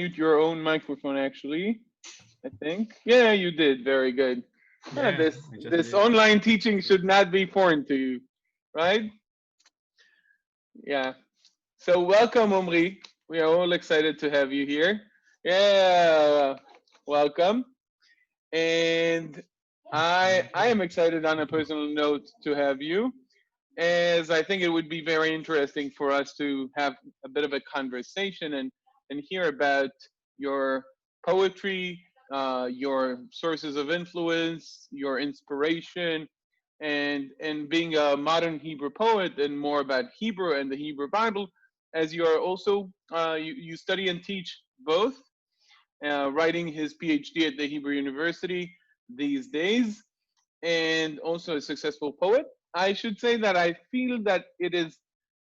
unmute your own microphone, actually, I think. Yeah, you did. Very good. Yeah, This online teaching should not be foreign to you, right? Yeah. So welcome, Omri. We are all excited to have you here. Yeah, welcome. And I am excited on a personal note to have you, as I think it would be very interesting for us to have a bit of a conversation and hear about your poetry, your sources of influence, your inspiration, and being a modern Hebrew poet, and more about Hebrew and the Hebrew Bible, as you are also you study and teach both, writing his Ph.D. at the Hebrew University these days, and also a successful poet. I should say that I feel that it is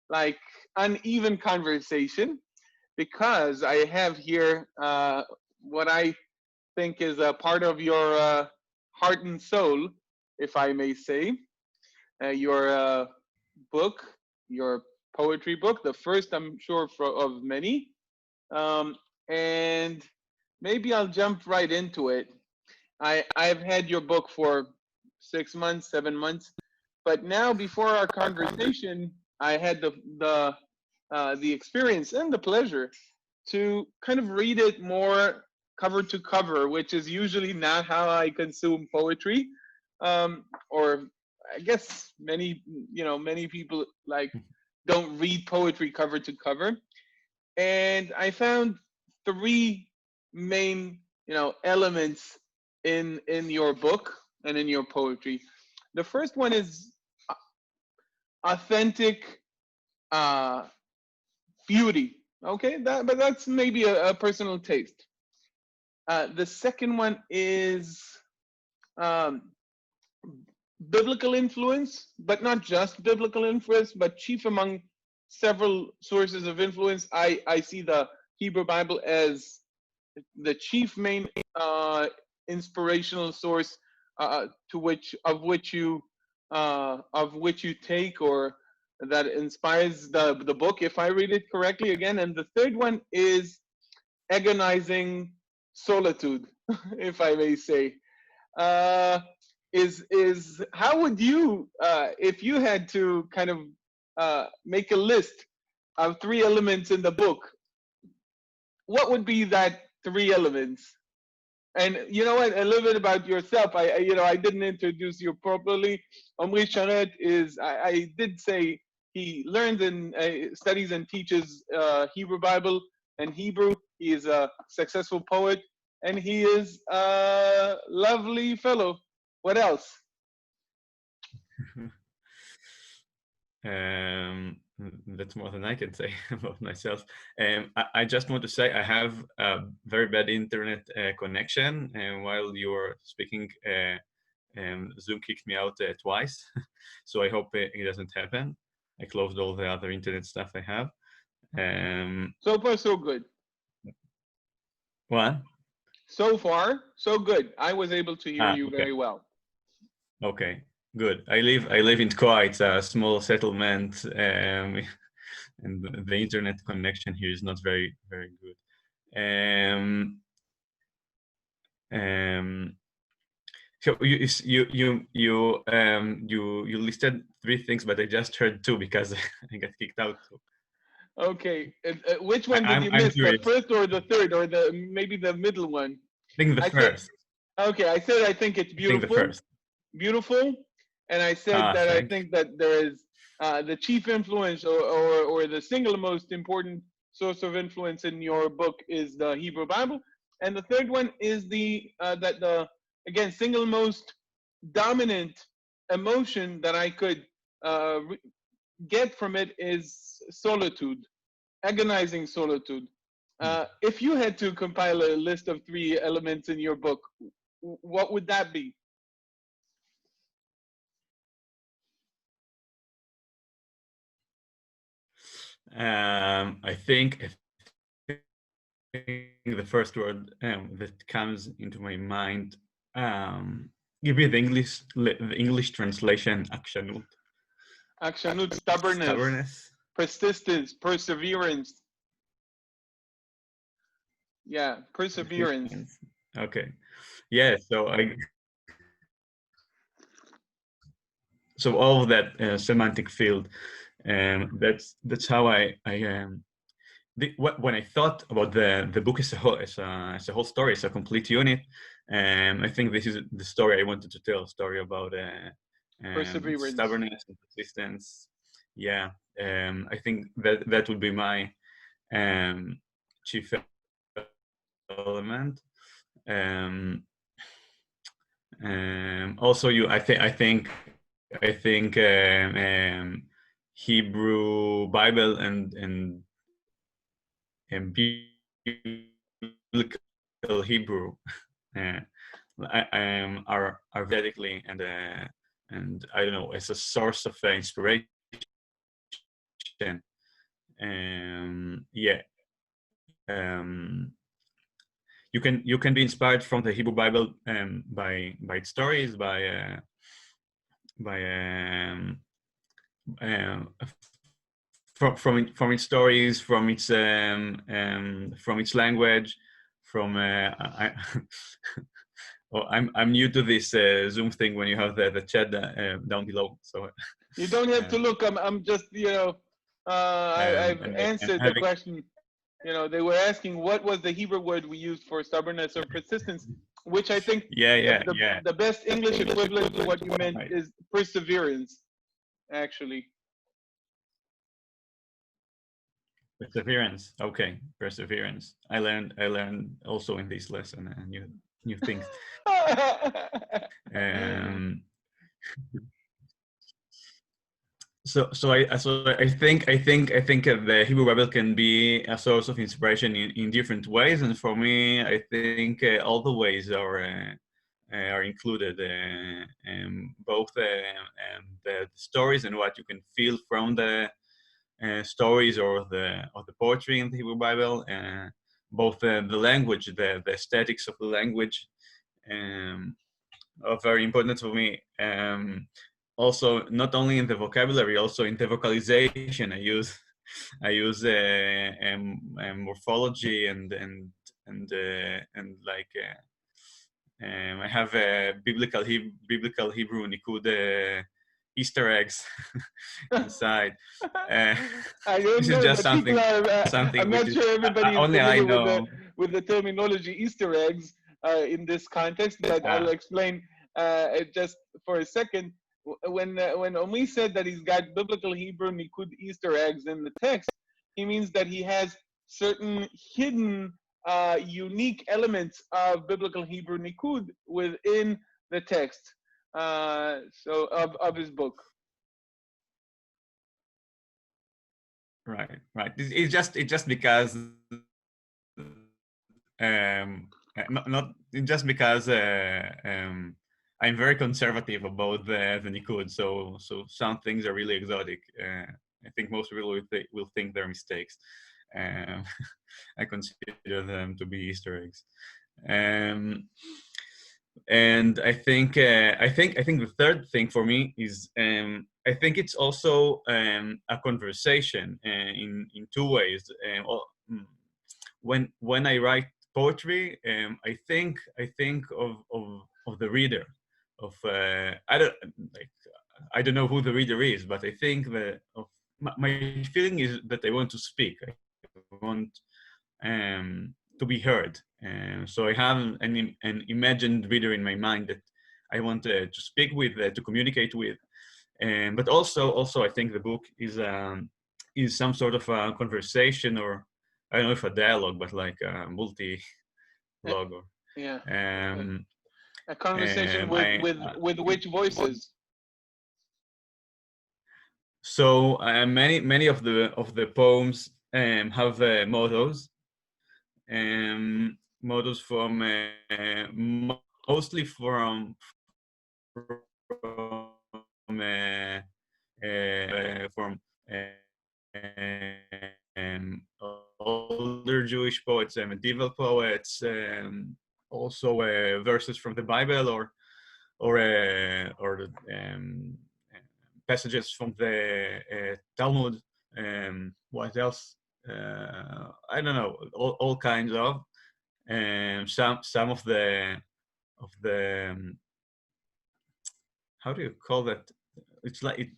like uneven conversation, because I have here what I think is a part of your heart and soul, if I may say, your book, your poetry book, the first, I'm sure, of many. Um, and maybe I'll jump right into it. I've had your book for 6 months, 7 months, but now before our conversation, I had the experience and the pleasure to kind of read it more cover to cover, which is usually not how I consume poetry. Or I guess many people like don't read poetry cover to cover. And I found three main, elements in your book and in your poetry. The first one is authentic uh, beauty. Okay, but that's maybe a personal taste. The second one is um, biblical influence, but not just biblical influence, but chief among several sources of influence. I see the Hebrew Bible as the chief main inspirational source to which of which you take, or that inspires the book, if I read it correctly again. And the third one is agonizing solitude, if I may say. Uh, is how would you, if you had to kind of make a list of three elements in the book, what would be that three elements? And you know what? A little bit about yourself. I didn't introduce you properly. Omri Sharet is. I did say he learns and studies and teaches Hebrew Bible and Hebrew. He is a successful poet, and he is a lovely fellow. What else? That's more than I can say about myself. I just want to say I have a very bad internet connection, and while you were speaking, Zoom kicked me out twice. So I hope it doesn't happen. I closed all the other internet stuff I have. So far, so good. What? So far, so good. I was able to hear you very well. Okay, good. I live in Tkoa. It's a small settlement, and the internet connection here is not very good. So you listed three things, but I just heard two because I got kicked out. Okay, which one did you miss? The first or the third, or maybe the middle one? I think the first. Okay, I said I think it's beautiful. I think the first. Beautiful, and I said that I think that there is the chief influence, or the single most important source of influence in your book is the Hebrew Bible, and the third one is that the again single most dominant emotion that I could get from it is solitude, agonizing solitude. If you had to compile a list of three elements in your book, what would that be? I think the first word that comes into my mind, give me the English translation, akshanut. Akshanut, stubbornness, persistence, perseverance. Yeah, perseverance. Okay. Yeah. So all of that semantic field, that's how when I thought about the book as a whole, as a whole story, as a complete unit, I think this is the story I wanted to tell. A story about Perseverance. stubbornness and persistence. Yeah, I think that would be my chief element. Um, Also, I think Hebrew Bible and biblical Hebrew uh, are radically and I don't know, as a source of inspiration. Yeah. You can be inspired from the Hebrew Bible by its stories, by from its stories, from its language, from oh, I'm new to this Zoom thing when you have the chat down below. So You don't have to look. I'm just, I've and answered the having question. They were asking what was the Hebrew word we used for stubbornness or persistence, which I think yeah the best English equivalent to what you meant right. is perseverance, actually. Perseverance. Okay, perseverance. I learned also in this lesson new things. Um, so I think the Hebrew Bible can be a source of inspiration in different ways, and for me, I think all the ways are included, both the stories and what you can feel from the stories or the poetry in the Hebrew Bible, both the language, the aesthetics of the language, are very important for me. Also, not only in the vocabulary, also in the vocalization. I use morphology and like I have biblical Hebrew Nikud Easter eggs inside. Uh, I don't this is know, just but people something are. something I'm which not is sure everybody is only I familiar with know. the terminology Easter eggs in this context, but I'll explain just for a second. When Omri said that he's got biblical Hebrew Nikud Easter eggs in the text, he means that he has certain hidden, unique elements of biblical Hebrew Nikud within the text. So of his book. Right. It's just because not just because I'm very conservative about the Nikud, so some things are really exotic. I think most people will think they're mistakes. Um, I consider them to be Easter eggs. Um, and I think the third thing for me is I think it's also a conversation in two ways. When I write poetry, I think of the reader. I don't know who the reader is, but I think that my feeling is that I want to speak. I want to be heard. So I have an imagined reader in my mind that I want to speak with, to communicate with. But also I think the book is some sort of a conversation, or I don't know if a dialogue, but like a multi-log. Or Yeah. um, A conversation with I with which voices? so many of the poems have mottos, mottos from mostly from older Jewish poets, medieval poets, also verses from the Bible, or passages from the Talmud. What else? I don't know. All kinds of. some of the how do you call that? It's like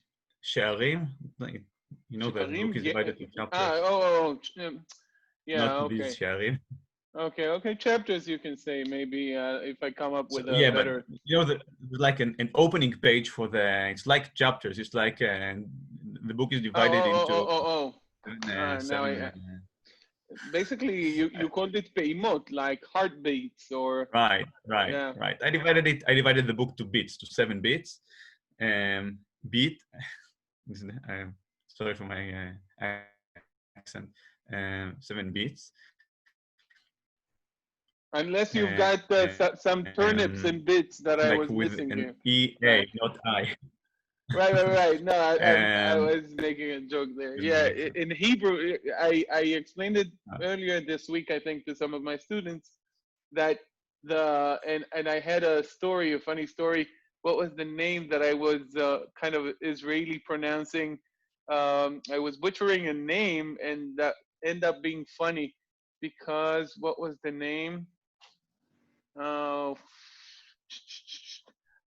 sharim. Like, you know, the book is divided into chapters. Yeah, Not okay. these sharim. Okay. Chapters, you can say, maybe, if I come up with a yeah, better. but you know, like an opening page for the. It's like chapters. It's like the book is divided into Now seven. basically, you called it peimot, like heartbeats, or Right. yeah. I divided the book to bits, to 7 bits. Beat. Sorry for my accent. 7 bits. Unless you've got some turnips and bits that I like was with missing an here. E-A, Right. not I. Right. No, I was making a joke there. Yeah, in Hebrew, I explained it earlier this week, I think, to some of my students, that and I had a funny story. What was the name that I was kind of Israeli pronouncing? I was butchering a name, and that ended up being funny because what was the name? Oh,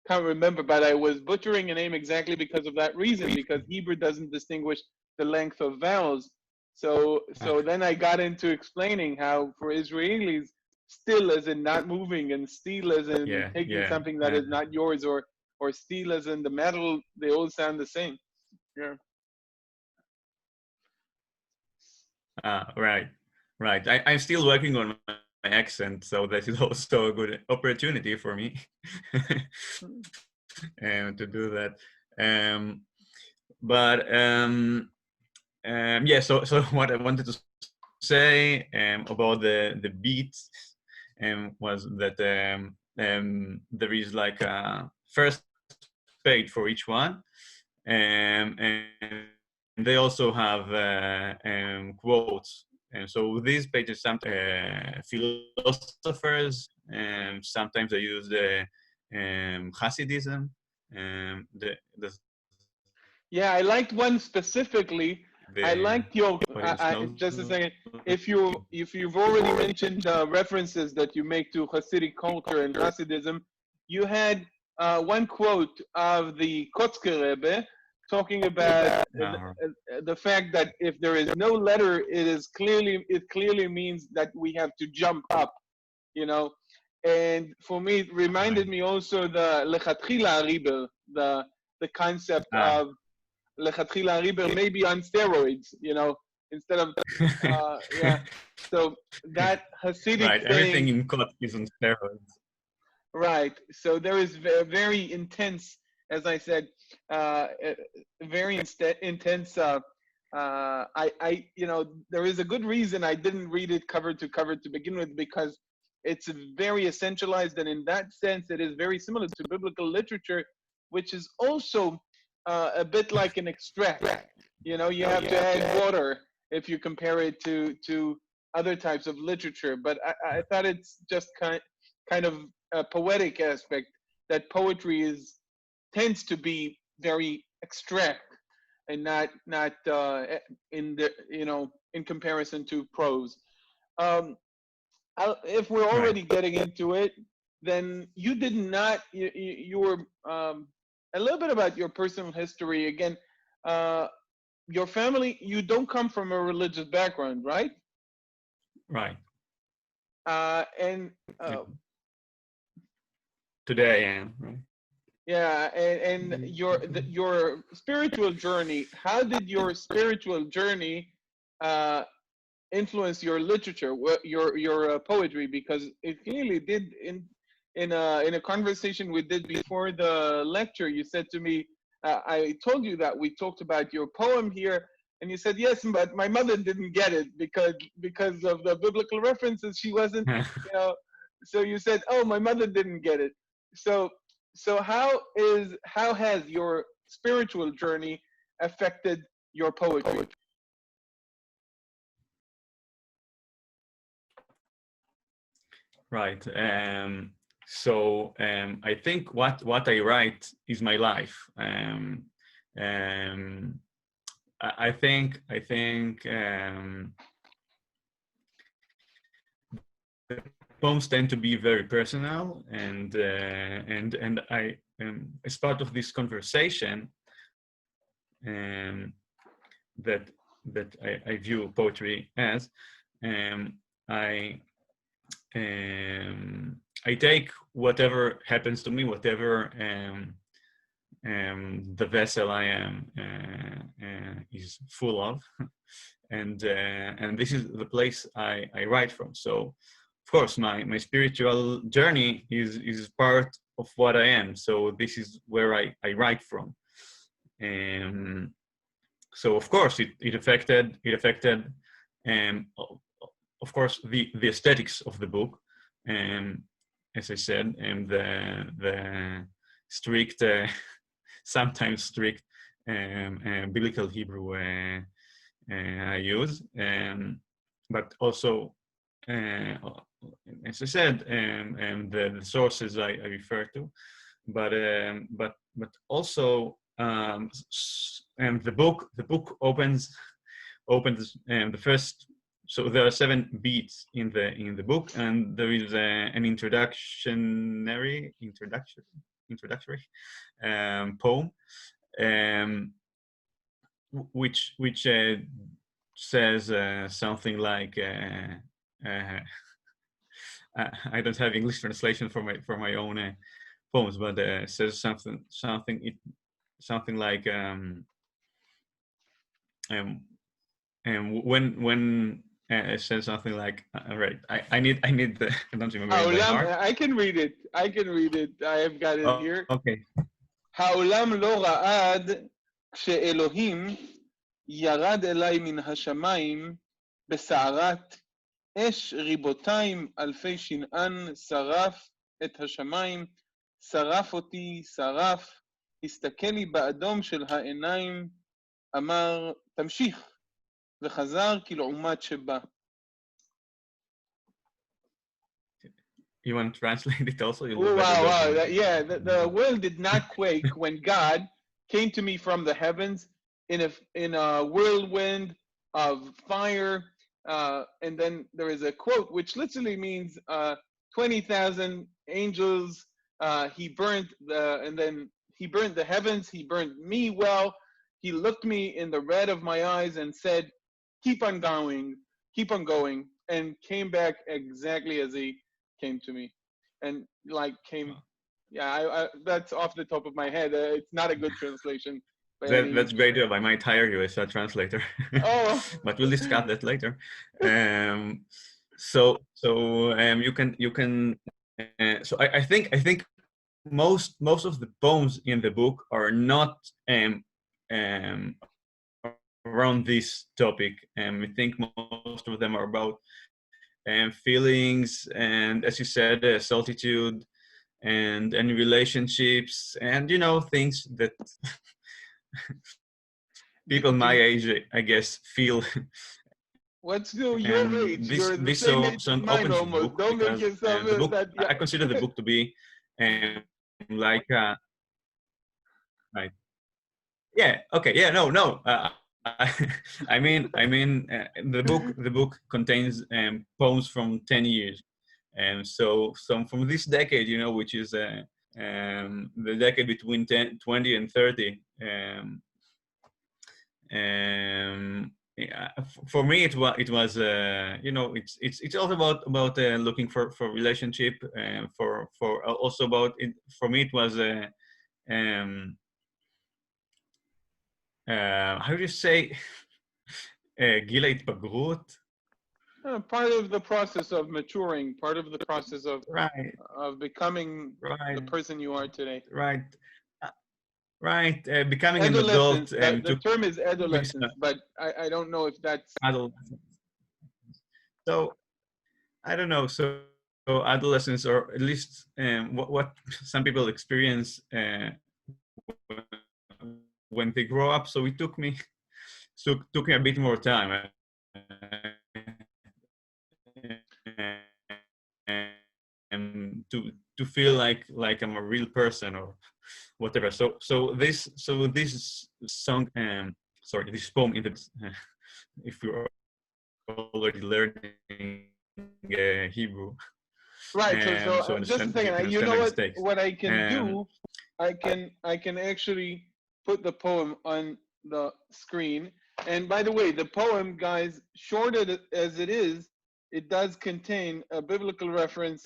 can't remember, but I was butchering a name exactly because of that reason, because Hebrew doesn't distinguish the length of vowels. So then I got into explaining how for Israelis, still as in not moving, and steal as in taking something that is not yours, or steal as in the metal, they all sound the same. Yeah. Right. I'm still working on my accent, so that is also a good opportunity for me to do that. So what I wanted to say about the beats was that there is like a first page for each one, and they also have quotes. And so these pages, some philosophers, sometimes they use the Hasidism. Yeah, I liked one specifically. I liked your. Just a second. If you've already mentioned references that you make to Hasidic culture and Hasidism, you had one quote of the Kotzker Rebbe talking about the fact that if there is no letter, it clearly means that we have to jump up, you know. And for me, it reminded me also the lechatchila riber, the concept of lechatchila riber, maybe on steroids, you know, instead of So that Hasidic thing. Everything in Kot is on steroids. Right. So there is very intense, as I said, very intense. There is a good reason I didn't read it cover to cover to begin with, because it's very essentialized, and in that sense, it is very similar to biblical literature, which is also a bit like an extract. You know, you have to add water if you compare it to other types of literature. But I thought it's just kind of a poetic aspect, that poetry tends to be very extract and not in comparison to prose. If we're already getting into it, then you did not. You were a little bit about your personal history again. Your family. You don't come from a religious background, right? Right. And today I am, right? Yeah, and your spiritual journey. How did your spiritual journey influence your literature, your poetry? Because it clearly did. In a conversation we did before the lecture, you said to me, I told you that we talked about your poem here, and you said yes, but my mother didn't get it because of the biblical references. She wasn't, you know. So you said, oh, my mother didn't get it. So how has your spiritual journey affected your poetry? Right. I think what I write is my life. I think poems tend to be very personal, and I, as part of this conversation, that I view poetry as, I take whatever happens to me, whatever the vessel I am is full of, and this is the place I write from. So, of course, my spiritual journey is part of what I am. So this is where I write from. So of course it affected of course the aesthetics of the book, as I said, and the strict sometimes strict biblical Hebrew I use, but also as I said, the sources I refer to, but also and the book opens the first. So there are 7 beats in the book, and there is an introductory poem, which says something like I don't have English translation for my own poems, but says something like when it says something like right. I need the I don't remember it by heart. I can read it. I have got it here. Okay. העולם לא רעד כשאלוהים ירד אליי מן השמיים בסערת אש ריבותיים אלפי שנען שרף את השמיים, שרף אותי, שרף, הסתכל לי באדום של העיניים, אמר תמשיך, וחזר כלעומת שבא. You want to translate it also? Wow. Yeah, the world did not quake when God came to me from the heavens in a whirlwind of fire. And then there is a quote which literally means 20,000 angels. He burnt the heavens. He burnt me well. He looked me in the red of my eyes and said, keep on going, and came back exactly as he came to me. And that's off the top of my head. It's not a good translation. That's great job. I might hire you as a translator. Oh. But we'll discuss that later. So you can. So I think most of the poems in the book are not around this topic. I think most of them are about feelings and, as you said, solitude and relationships, and things that people my age, I guess, feel. What's your age? You're the same age as mine almost. Don't make yourself the book, I consider the book to be like right. Yeah. Okay. Yeah. No. I mean, the book contains poems from 10 years, and so from this decade, which is the decade between 20 and 30. Yeah, for me, it was it's also about looking for relationship, for also about it. For me, it was how do you say גיל ההתבגרות? Part of the process of maturing, part of the process of becoming the person you are today. Right. Becoming an adult. The term is adolescence, but I don't know if that's adolescence. So I don't know. So adolescence, or at least what some people experience when they grow up. So it took me a bit more time to feel like I'm a real person or whatever. So this song, this poem in the if you're already learning Hebrew, Right. So just a you can second. You understand know my mistakes. what I can do? I can actually put the poem on the screen. And by the way, the poem, guys, short as it is, it does contain a biblical reference,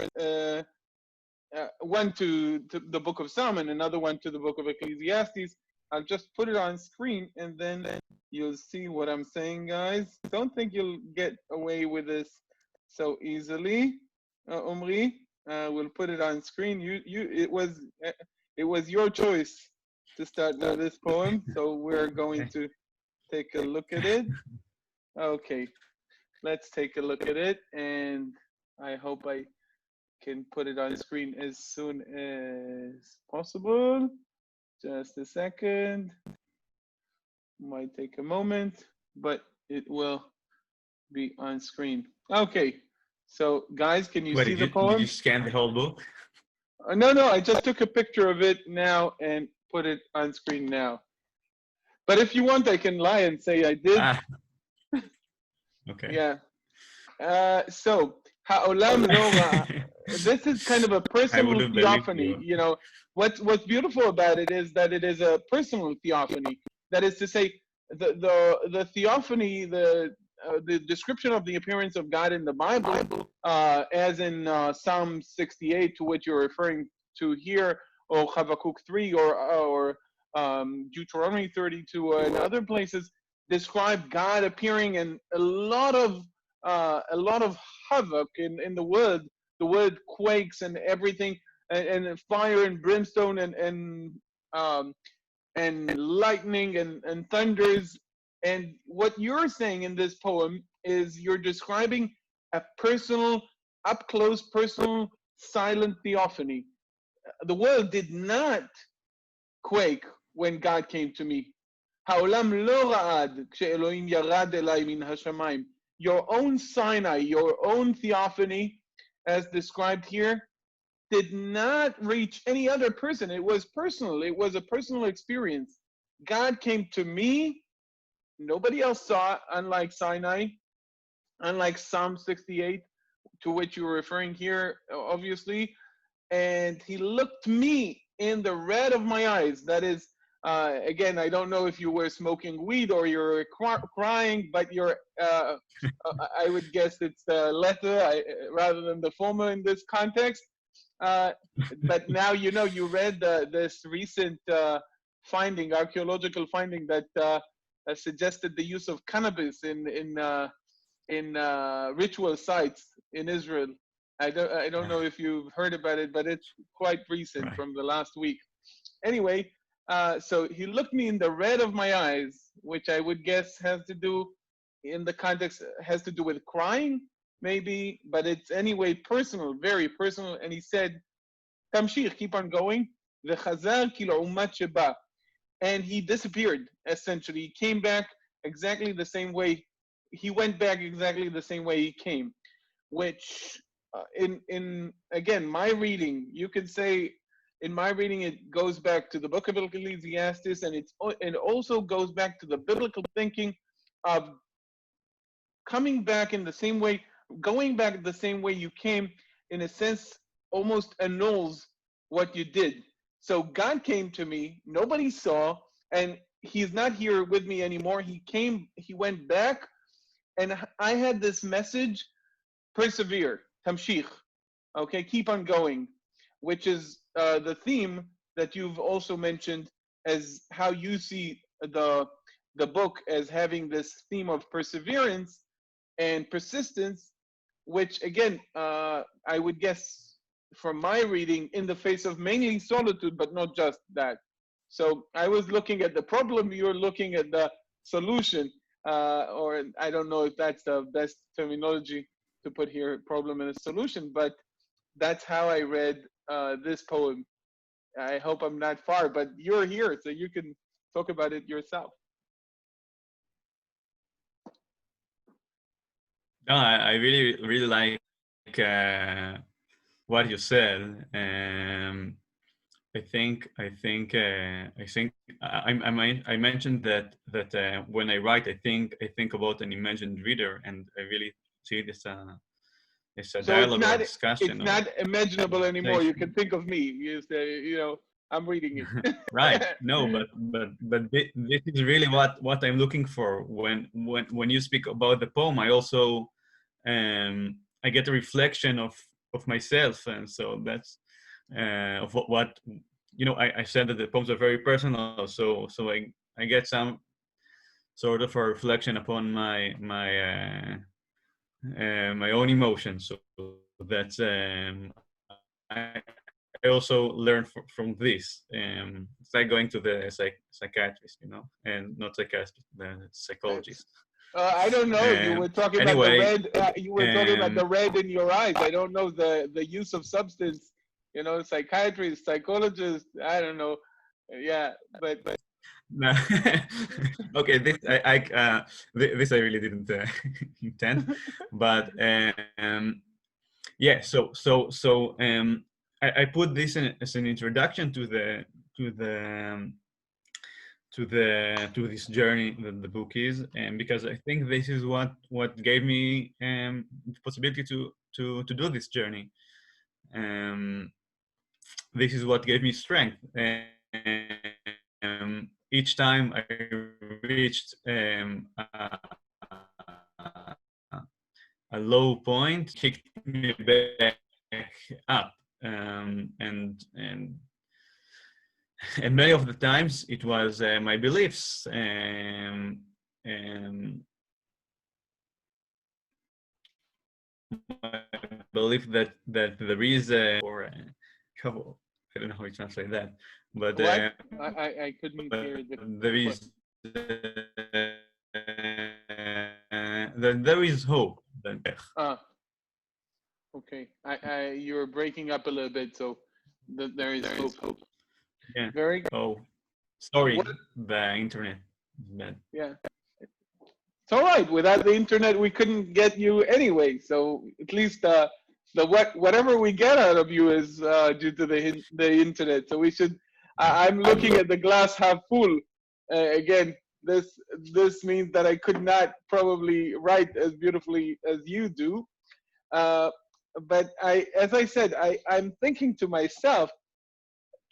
one to the book of Psalm, another one to the book of Ecclesiastes. I'll just put it on screen, and then you'll see what I'm saying, guys. Don't think you'll get away with this so easily, Omri. We'll put it on screen. It was your choice to start with this poem, so we're going to take a look at it. Okay, let's take a look at it, and I hope I can put it on screen as soon as possible. Just a second. Might take a moment, but it will be on screen. Okay. So, guys, can you see the poem? Did you scan the whole book? No, I just took a picture of it now and put it on screen now. But if you want, I can lie and say I did. Okay. Yeah. So, Ha'olam lo ra. This is kind of a personal theophany. You know, what's beautiful about it is that it is a personal theophany. That is to say, the theophany, the description of the appearance of God in the Bible, as in Psalm 68, to which you're referring to here, or Habakkuk 3, or Deuteronomy 32, and other places, describe God appearing in a lot of havoc in the world. The world quakes and everything, and fire and brimstone and lightning and thunders. And what you're saying in this poem is you're describing a personal, up close, personal, silent theophany. The world did not quake when God came to me. העולם לא רעד כשאלוהים ירד אליי מן השמיים. Your own Sinai, your own theophany, as described here, did not reach any other person. It was personal. It was a personal experience. God came to me. Nobody else saw it, unlike Sinai, unlike Psalm 68, to which you were referring here, obviously. And he looked me in the red of my eyes. That is, again, I don't know if you were smoking weed or you're crying, but you're, I would guess it's the latter rather than the former in this context. But now you know, you read this recent finding, archaeological finding that suggested the use of cannabis in ritual sites in Israel. I don't know if you've heard about it, but it's quite recent, right, from the last week. Anyway, so he looked me in the red of my eyes, which I would guess has to do, in the context, has to do with crying, maybe, but it's anyway personal, very personal. And he said, "Tamshir, keep on going." And he disappeared, essentially. He came back exactly the same way. He went back exactly the same way he came, which in again, my reading, you could say, in my reading, it goes back to the book of Ecclesiastes, and it also goes back to the biblical thinking of coming back in the same way, going back the same way you came, in a sense, almost annuls what you did. So God came to me, nobody saw, and he's not here with me anymore. He went back, and I had this message: persevere, tamshich, okay, keep on going, which is the theme that you've also mentioned, as how you see the book as having this theme of perseverance and persistence, which again, I would guess from my reading, in the face of mainly solitude, but not just that. So I was looking at the problem, you're looking at the solution, or I don't know if that's the best terminology to put here, problem and a solution, but that's how I read this poem. I hope I'm not far, but you're here, so you can talk about it yourself. No, I really like what you said. I mentioned that when I write, I think about an imagined reader, and I really see this it's a So dialogue or a discussion it's or not imaginable anymore. You can conversation. think of me. You say, I'm reading it. Right. No, but this is really what I'm looking for when you speak about the poem. I also I get a reflection of myself, and so that's of what I said that the poems are very personal, so I get some sort of a reflection upon my own emotions. So that's I I also learned from this. It's like going to the psychiatrist, and not psychiatrist, the That's, psychologist. I don't know. You were talking about the Anyway, red. You were talking about the red in your eyes. I don't know the use of substance. Psychiatrist, psychologist. I don't know. Yeah, but no. Okay, this I really didn't intend, but yeah. I put this as an introduction to the to this journey that the book is, and because I think this is what gave me the possibility to do this journey. This is what gave me strength. Each time I reached a low point, kicked me back up, and many of the times it was my beliefs. My belief that there is I don't know how you translate that, but what? I couldn't hear there what. is there is hope. Ah, okay. You were breaking up a little bit, so there is hope. Yeah. Very good. Oh, sorry, What? the internet is bad. Yeah. It's all right. Without the internet, we couldn't get you anyway. So at least whatever we get out of you is due to the internet. So we should. Right. I'm looking at the glass half full. Again, this means that I could not probably write as beautifully as you do. Uh, but as I said, I'm thinking to myself,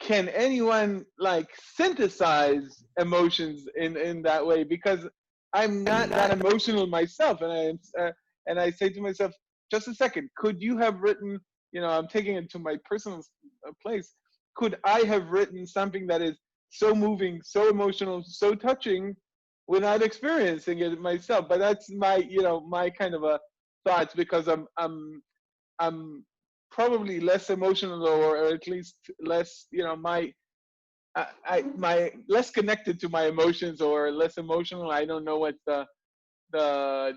can anyone like synthesize emotions in that way? Because I'm not that emotional myself, and I say to myself, just a second, could you have written? I'm taking it to my personal place. Could I have written something that is so moving, so emotional, so touching, without experiencing it myself? But that's my kind of a thoughts, because I'm probably less emotional, or at least less, my less connected to my emotions, or less emotional. I don't know what the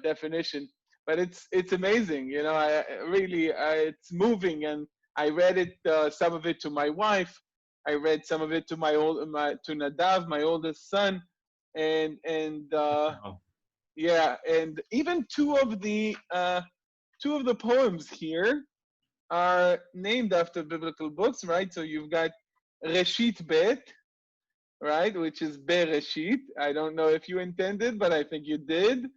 definition, but it's amazing. It's moving, and I read it, some of it to my wife. I read some of it to to Nadav, my oldest son, and Oh, yeah, and even two of the poems here are named after biblical books, right? So you've got Reshit Bet, right, which is Bereshit. I don't know if you intended, but I think you did.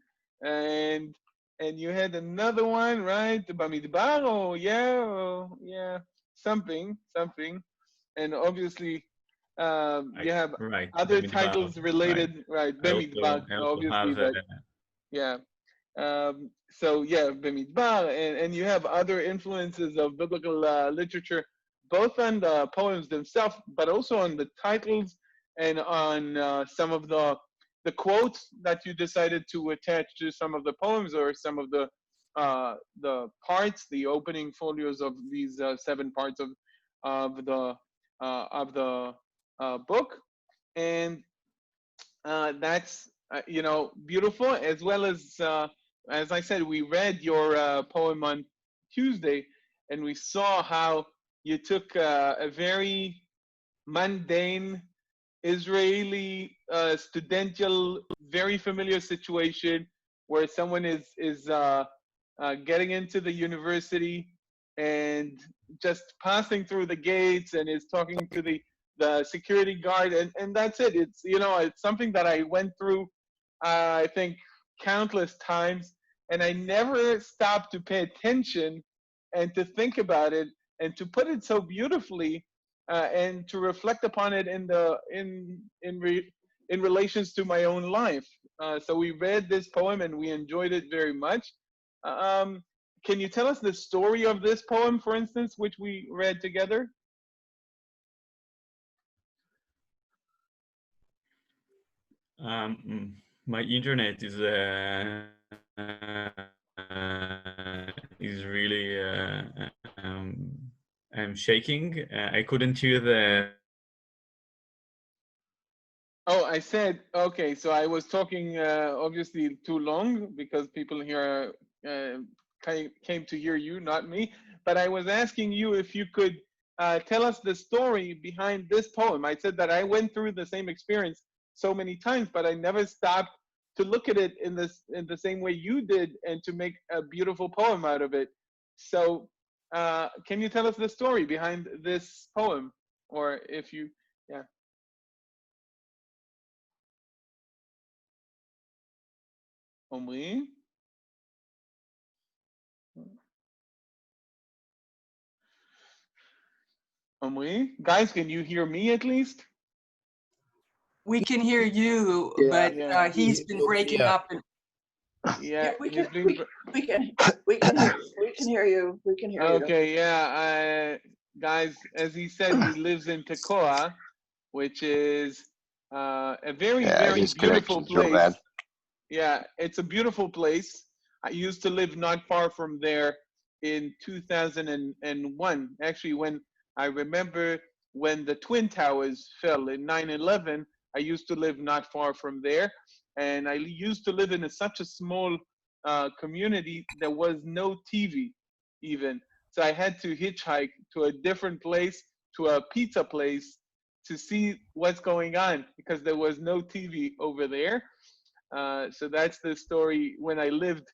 And you had another one, right? Bamidbar, yeah, something. And obviously, you have right. other Bemidbar, titles right. related, right? Bemidbar, I also obviously, have but yeah. So yeah, Bemidbar, and you have other influences of biblical literature, both on the poems themselves, but also on the titles, and on some of the quotes that you decided to attach to some of the poems, or some of the parts, the opening folios of these 7 parts of the book. And that's beautiful, as I said, we read your poem on Tuesday, and we saw how you took a very mundane Israeli studential, very familiar situation, where someone is getting into the university and just passing through the gates, and is talking to the security guard, and that's it. It's something that I went through, I think, countless times, and I never stopped to pay attention and to think about it and to put it so beautifully, and to reflect upon it in relations to my own life. So we read this poem and we enjoyed it very much. Can you tell us the story of this poem, for instance, which we read together? My internet is really shaking. I couldn't hear the. Oh, I said, okay, so I was talking obviously too long because people here came to hear you, not me. But I was asking you if you could tell us the story behind this poem. I said that I went through the same experience so many times, but I never stopped to look at it in the same way you did and to make a beautiful poem out of it. So can you tell us the story behind this poem? Or if you, yeah. Omri? Omri? Guys, can you hear me at least? We can hear you, Yeah. but Yeah. he's been breaking Yeah. up. And Yeah, we he's can, been we can hear you. We can hear you. okay, yeah. Guys, as he said, he lives in Tekoa, which is a very, very his beautiful connection's real bad. place. Yeah, it's a beautiful place. I used to live not far from there in 2001. Actually, when I remember when the Twin Towers fell in 9/11, I used to live not far from there. And I used to live in such a small community. There was no TV even. So I had to hitchhike to a different place, to a pizza place, to see what's going on because there was no TV over there. So that's the story when I lived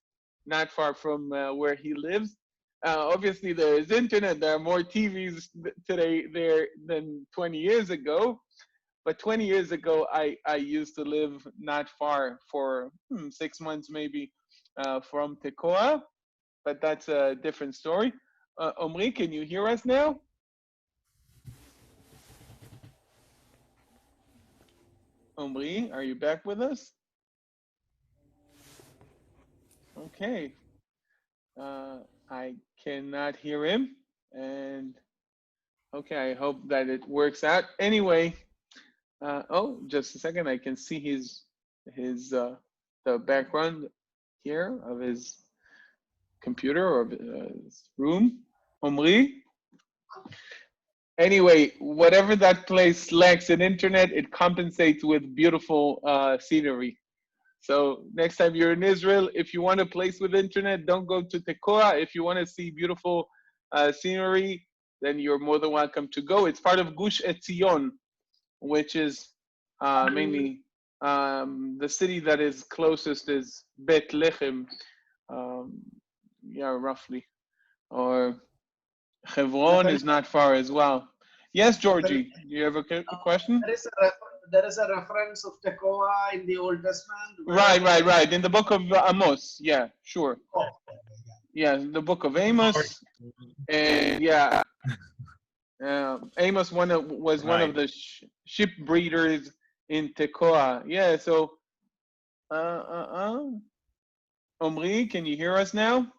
not far from where he lives. Obviously, there is internet. There are more TVs today there than 20 years ago. But 20 years ago, I used to live not far for 6 months maybe from Tekoa. But that's a different story. Omri, can you hear us now? Omri, are you back with us? Okay. I cannot hear him. And okay, I hope that it works out. Anyway, oh, just a second. I can see his the background here of his computer or his room. Omri. Anyway, whatever that place lacks in internet, it compensates with beautiful scenery. So next time you're in Israel, if you want a place with internet, don't go to Tekoa. If you want to see beautiful scenery, then you're more than welcome to go. It's part of Gush Etzion, which is mainly the city that is closest is Bet Lechem, yeah, roughly. Or Hebron is not far as well. Yes, Georgie, do you have a question? There is a reference of Tekoa in the Old Testament. Right. In the book of Amos. Yeah, sure. Oh. Yeah, the book of Amos. And yeah, Amos was one of the ship breeders in Tekoa. Yeah, so, Omri, can you hear us now?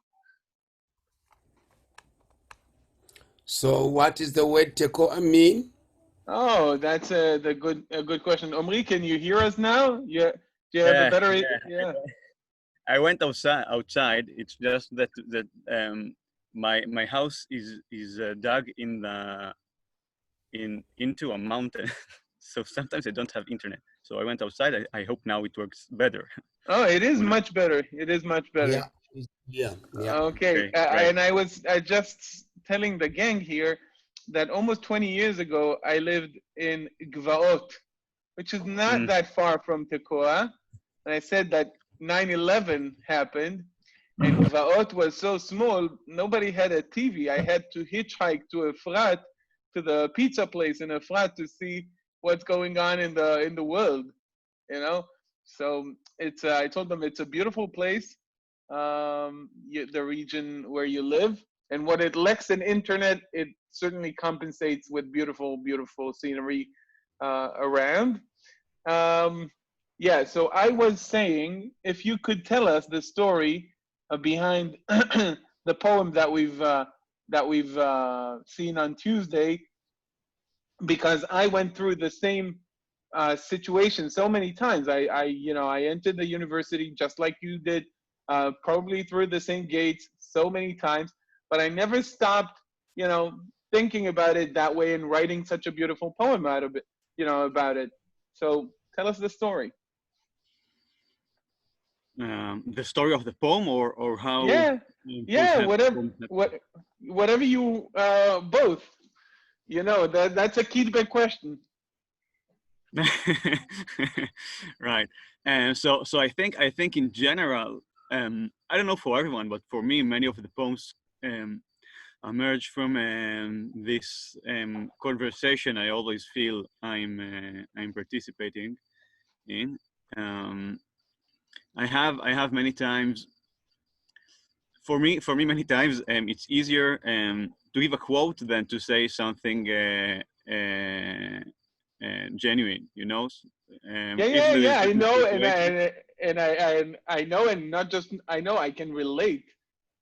So what is the word Tekoa mean? Oh, that's a good question. Omri, can you hear us now? Yeah, do you have a better? Yeah. I went outside. It's just that my house is dug into a mountain, so sometimes I don't have internet. So I went outside. I hope now it works better. Oh, it is much better. It is much better. Yeah. Okay, and I was just telling the gang here that almost 20 years ago, I lived in Gvaot, which is not that far from Tekoa. And I said that 9/11 happened, and Gvaot was so small, nobody had a TV. I had to hitchhike to Efrat, to the pizza place in Efrat to see what's going on in the world, you know? So it's I told them it's a beautiful place, the region where you live. And what it lacks in internet, it certainly compensates with beautiful, beautiful scenery around. Yeah, so I was saying, if you could tell us the story behind the poem that we've seen on Tuesday, because I went through the same situation so many times. I entered the university just like you did, probably through the same gates so many times, but I never stopped, thinking about it that way and writing such a beautiful poem out of it, about it. So tell us the story. The story of the poem, or how? Yeah, yeah, poems whatever you both. That's a Kitzbühel question. Right. And so I think in general, I don't know for everyone, but for me, many of the poems emerge from this conversation I always feel I'm participating in. I have many times. For me, many times, it's easier to give a quote than to say something genuine. Yeah. I know, and I know, and not just I know. I can relate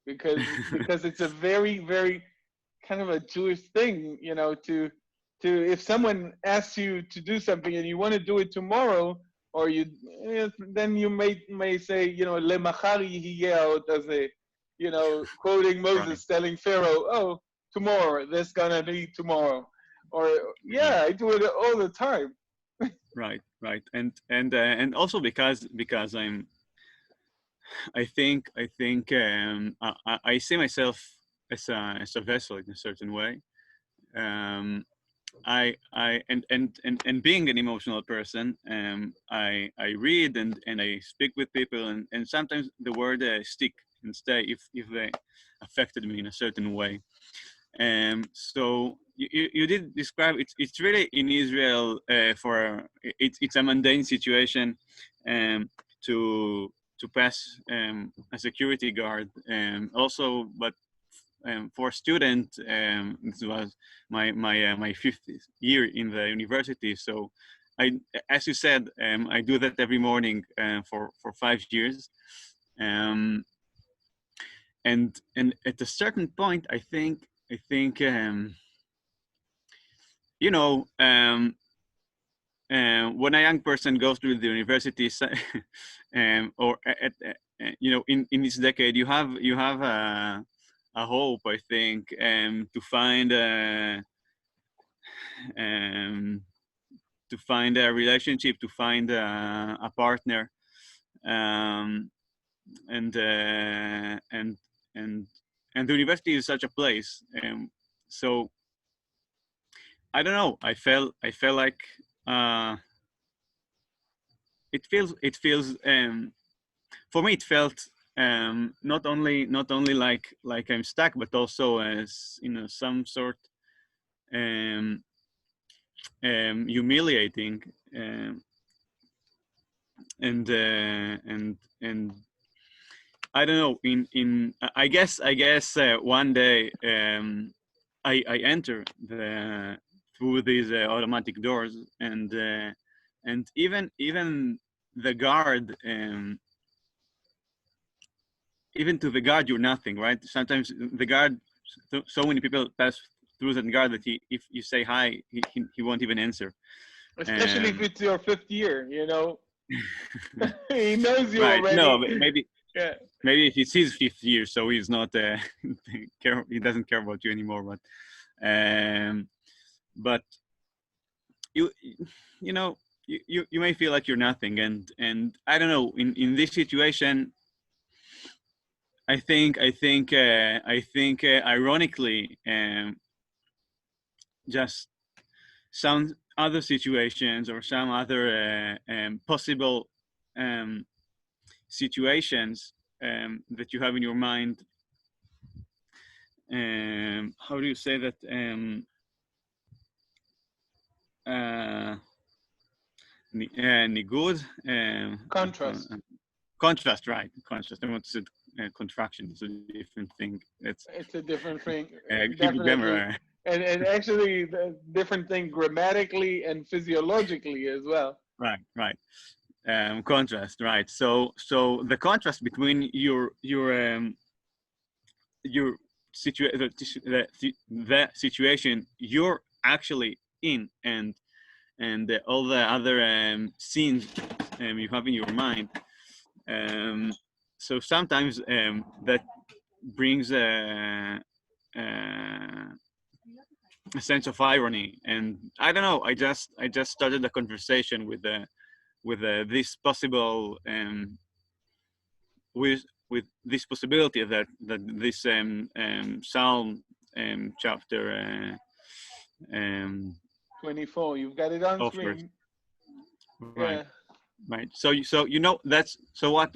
because it's a very, very kind of a Jewish thing, to if someone asks you to do something and you want to do it tomorrow, or then you may say, lemachar yihiyeh, as a, quoting Moses, Right. telling Pharaoh, oh, tomorrow, there's gonna be tomorrow, or Right. I do it all the time. Right, and also because I think I see myself as a vessel in a certain way. And being an emotional person, I read and I speak with people, and sometimes the word stick and stay if they affected me in a certain way. So you did describe it's really in Israel for it's a mundane situation to pass a security guard, also, but for a student, this was my fifth year in the university. So as you said, I do that every morning for 5 years. And at a certain point, I think when a young person goes to the university, or in this decade, you have a hope, I think, to find a relationship, to find a partner, and the university is such a place. So I don't know. I felt like it feels for me it felt not only like I'm stuck, but also as some sort humiliating, and I don't know. I guess one day I enter through these automatic doors, and even the guard, even to the guard, you're nothing, right? Sometimes the guard, so many people pass through that guard that if you say hi, he won't even answer. Especially if it's your fifth year, he knows you Right. already. No, but maybe. Yeah. Maybe it's his fifth year, so he's not he doesn't care about you anymore. But you may feel like you're nothing, and I don't know. In this situation, I think ironically, just some other situations or some other possible situations that you have in your mind. How do you say that? Nigud. Contrast. Contrast, right? Contrast. I want to say contraction. It's a different thing. It's a different thing. keep Definitely. And actually, the different thing grammatically and physiologically as well. Right. Contrast, right? So the contrast between your the situation you're actually in and all the other scenes you have in your mind. So sometimes that brings a sense of irony, and I don't know. I just started a conversation with this possible with this possibility that this Psalm chapter 24. You've got it on offers. screen. Right. Yeah. Right. So you know that's what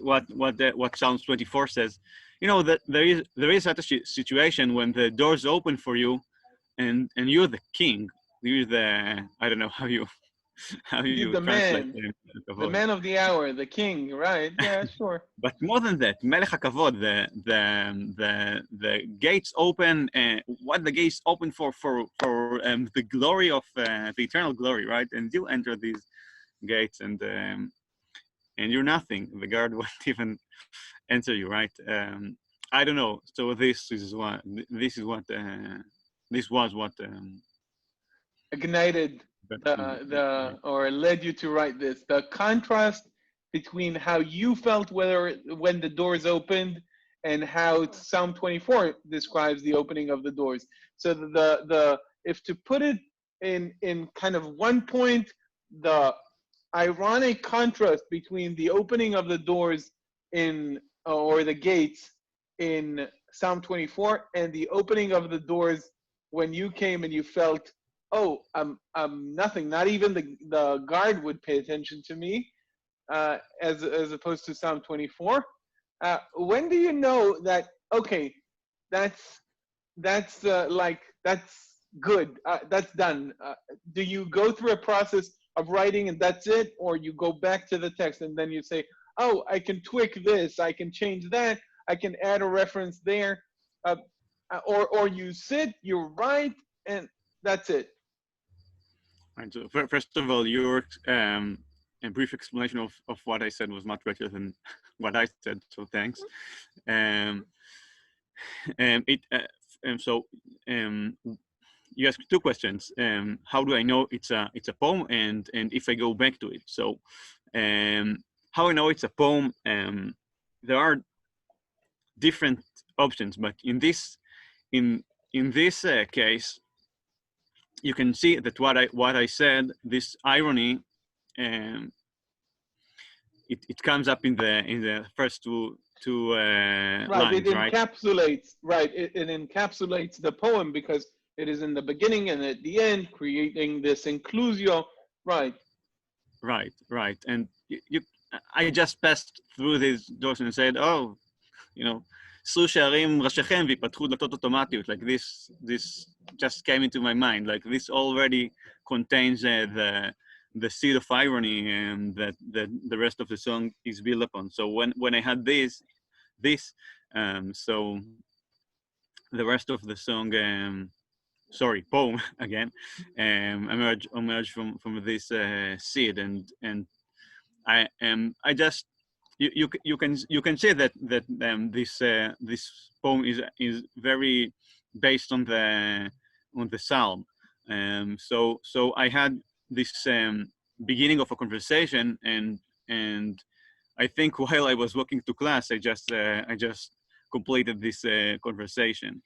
Psalm 24 says. You know that there is such a situation when the doors open for you, and you're the king. You're the I don't know how you He's the translate man. The man of the hour, the king, right? Yeah, sure. But more than that, Melech HaKavod, the gates open. What the gates open for the glory of the eternal glory, right? And you enter these gates, and you're nothing. The guard won't even answer you, right? I don't know. So this was what Ignited or led you to write this. The contrast between how you felt when the doors opened and how Psalm 24 describes the opening of the doors. So if to put it in kind of one point, the ironic contrast between the opening of the doors or the gates in Psalm 24 and the opening of the doors when you came and you felt, oh, I'm nothing. Not even the guard would pay attention to me, as opposed to Psalm 24. When do you know that? Okay, that's good. That's done. Do you go through a process of writing and that's it, or you go back to the text and then you say, oh, I can tweak this, I can change that, I can add a reference there, or you sit, you write, and that's it. Right. So first of all, your a brief explanation of what I said was much better than what I said. So thanks. You asked two questions. How do I know it's a poem, and if I go back to it? So how I know it's a poem? There are different options, but in this case, you can see that what I said, this irony, it comes up in the first two right, lines, it encapsulates, right? It encapsulates the poem because it is in the beginning and at the end, creating this inclusio, right? Right. And I just passed through these doors and said, oh, you know, שאו שערים ראשיכם ויפתחו דלתות אוטומטיות. Like this just came into my mind. Like this already contains the seed of irony and that the rest of the song is built upon. So when I had this, so the rest of the song, poem again, emerged from this seed, and I just you can say that this poem is very based on the psalm. So I had this beginning of a conversation, and I think while I was walking to class, I just completed this conversation.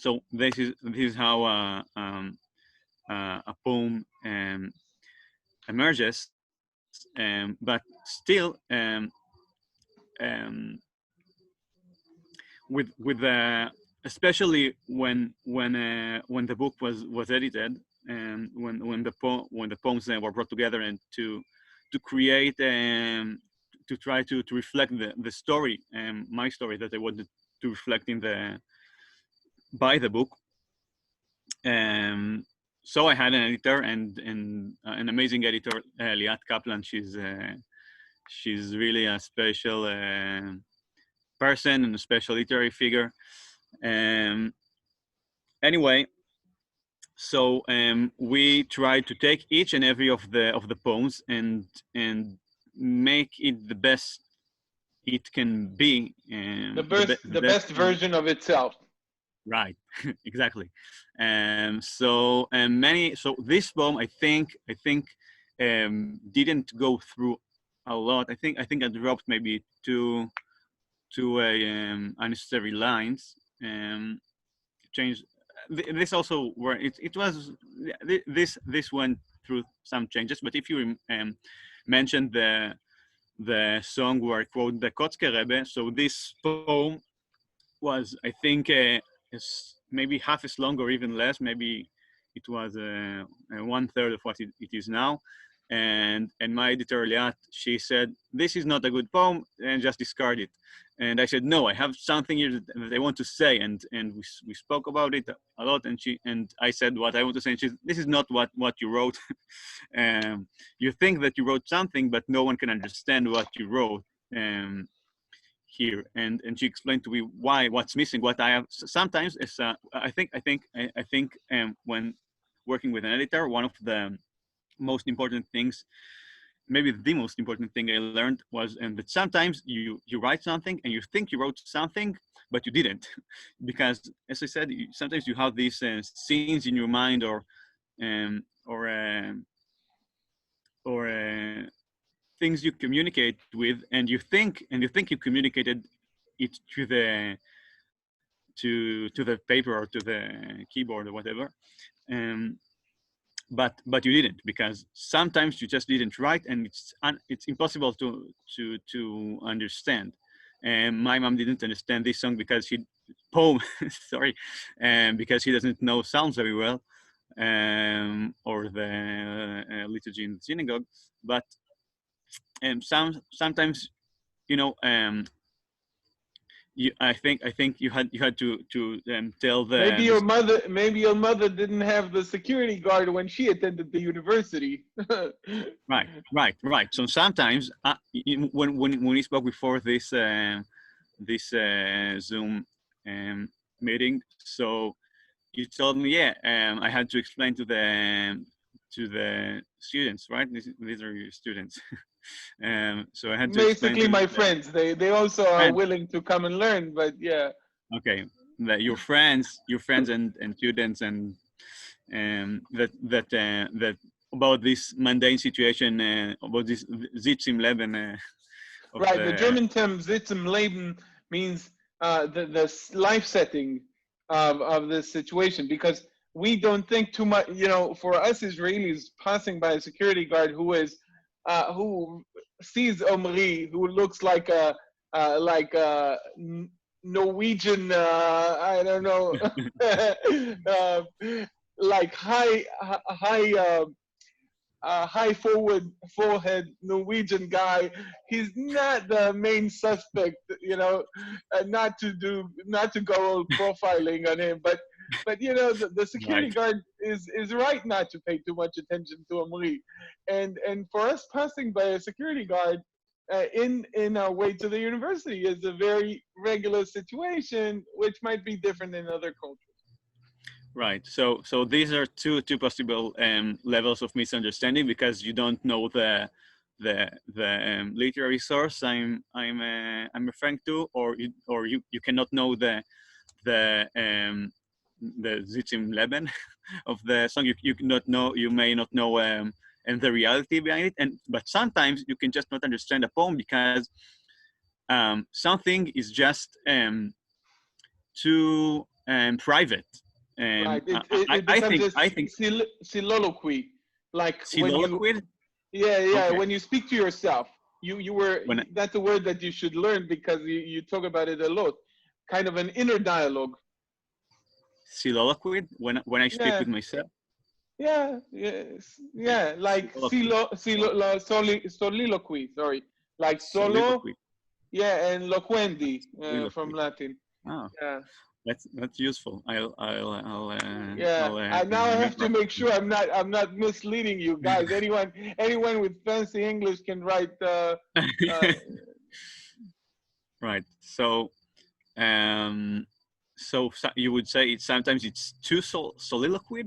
So this is how a poem emerges, but still with especially when the book was edited, and when the poems were brought together, and to create to try to reflect the story, my story that I wanted to reflect by the book. So I had an editor and an amazing editor, Liat Kaplan. She's she's really a special person and a special literary figure. Anyway, so we tried to take each and every of the poems and make it the best it can be. The best version of itself. Right, exactly. So this poem, I think didn't go through a lot. I think I dropped maybe two unnecessary lines. Changed. This also where it was this went through some changes. But if you mentioned the song where I quote the Kotzker Rebbe, so this poem was, I think, is maybe half as long or even less. Maybe it was 1/3 of what it is now. And my editor Liat, she said, "This is not a good poem, and just discard it." And I said, "No, I have something here that I want to say." And we spoke about it a lot. And I said what I want to say. And she said, "This is not what you wrote. You think that you wrote something, but no one can understand what you wrote." Here, and she explained to me what's missing. What I have sometimes is I think when working with an editor, one of the most important things, maybe the most important thing I learned was that sometimes you write something and you think you wrote something, but you didn't, because as I said, sometimes you have these scenes in your mind or things you communicate with, and you think you communicated it to the paper or to the keyboard or whatever, but you didn't, because sometimes you just didn't write, and it's impossible to understand. And my mom didn't understand this song because sorry, because she doesn't know psalms very well, or the liturgy in the synagogue, but sometimes, you know, I think you had to tell the maybe your mother didn't have the security guard when she attended the university. Right. So sometimes when we spoke before this Zoom meeting, so you told me, I had to explain to the students, right? These are your students. So I had to basically my friends. They also are willing to come and learn, but yeah. Okay, your friends and students, and that about this mundane situation, about this Sitzim Leben. Right, the German term Sitzim Leben means the life setting of this situation, because we don't think too much. You know, for us Israelis, passing by a security guard who who sees Omri, who looks like a Norwegian, I don't know, like high forehead Norwegian guy. He's not the main suspect, you know, not to go profiling on him, but you know, the security guard is right not to pay too much attention to Omri, and for us, passing by a security guard in our way to the university is a very regular situation, which might be different in other cultures. Right. So these are two possible levels of misunderstanding, because you don't know the literary source I'm referring to, or you cannot know the Sitzim Leben of the song. You may not know and the reality behind it, but sometimes you can just not understand a poem because something is just too private. Right. It becomes I think soliloquy, like soliloquy. When you speak to yourself, that's a word that you should learn, because you talk about it a lot. Kind of an inner dialogue. Soliloquy, when I speak with myself. Like soliloquy. Sorry, like solo. Yeah, and loquendi from Latin. Oh. Yeah. That's useful. Yeah, I'll now I have to remember. make sure I'm not misleading you guys. Anyone with fancy English can write. Right. So, you would say sometimes it's too soliloquy.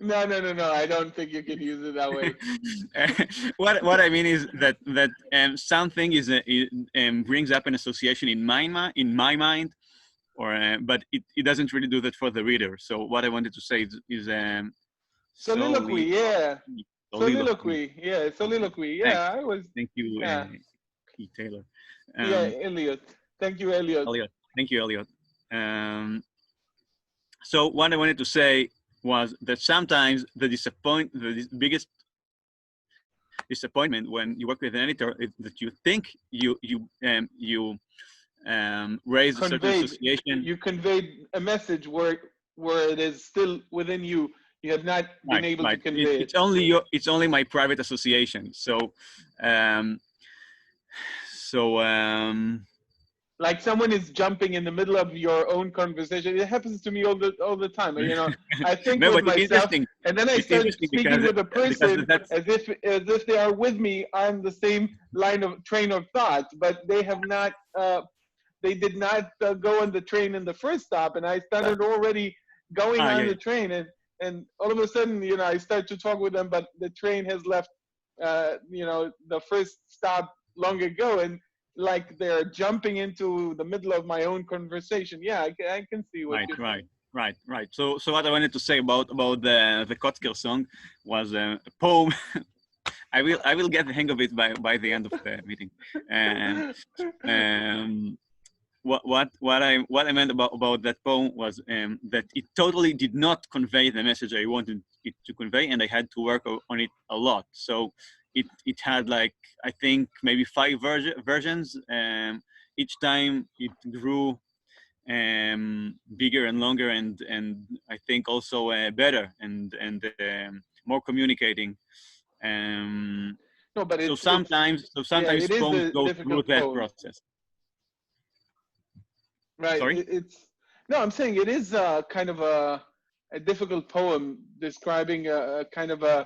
No. I don't think you can use it that way. What I mean is that something brings up an association in my mind, or but it doesn't really do that for the reader. So what I wanted to say is Soliloquy, yeah. Soliloquy, yeah. Soliloquy, yeah. Thank you, Yeah. Taylor. Elliot. Thank you, Elliot. Thank you, Elliot. So what I wanted to say was that sometimes the biggest disappointment when you work with an editor is that you think you raise a certain association. You conveyed a message where it is still within you. You have not been able to convey it. It's only my private association. So like someone is jumping in the middle of your own conversation. It happens to me all the time. You know, I think with myself, and then I start speaking with a person as if they are with me on the same train of thought, but they have not. They did not go on the train in the first stop, and I started already going on the train, and all of a sudden, you know, I start to talk with them, but the train has left, you know, the first stop long ago, and like they're jumping into the middle of my own conversation. Yeah, I can see what you're saying. Right. So what I wanted to say about the Kotzker song was a poem. I will get the hang of it by the end of the meeting. What I meant about that poem was that it totally did not convey the message I wanted it to convey, and I had to work on it a lot. So it had, like, I think maybe 5 versions. Each time it grew bigger and longer, and I think also better and more communicating. No, but sometimes poems go through that process. Right. Sorry? I'm saying it is kind of a difficult poem describing a kind of a.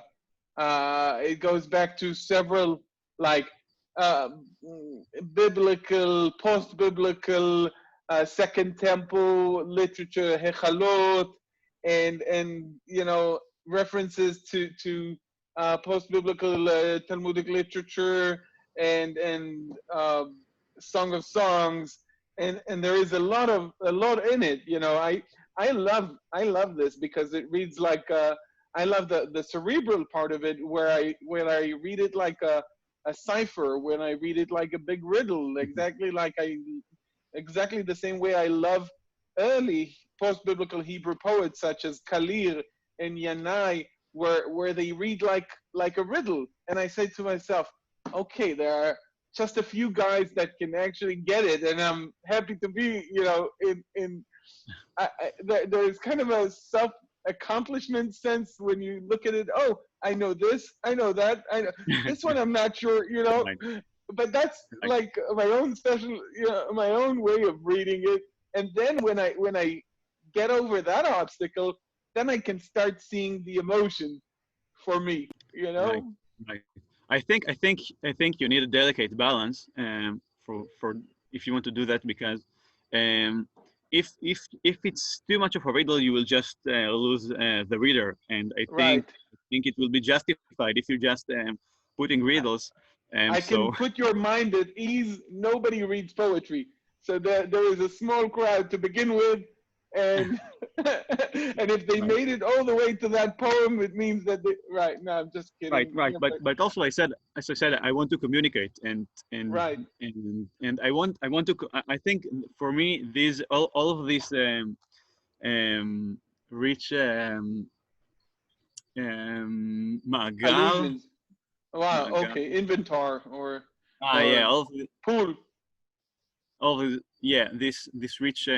It goes back to several like biblical, post-biblical, Second Temple literature, hechalot, and you know, references to post-biblical Talmudic literature and Song of Songs. And there is a lot in it, you know. I love this because it reads like I love the cerebral part of it, where I read it like a cipher, when I read it like a big riddle, exactly the same way I love early post-biblical Hebrew poets such as Kalir and Yanai, where they read like a riddle. And I say to myself, okay, there are just a few guys that can actually get it, and I'm happy to be, you know, there's kind of a self-accomplishment sense when you look at it. Oh, I know this, I know that, I know this one. I'm not sure, you know, but that's like my own special, you know, my own way of reading it. And then when I get over that obstacle, then I can start seeing the emotion for me, you know. Right. I think you need a delicate balance for if you want to do that, because if it's too much of a riddle, you will just lose the reader, and I think it will be justified if you're just putting riddles. I can put your mind at ease. Nobody reads poetry, so there is a small crowd to begin with, and and if they made it all the way to that poem, it means that they, right. No, I'm just kidding. Right. But also, as I said, I want to communicate, and I want to. I think for me, these all of these rich maagal. Allusions. Wow. Okay. Inventar or all pool. This rich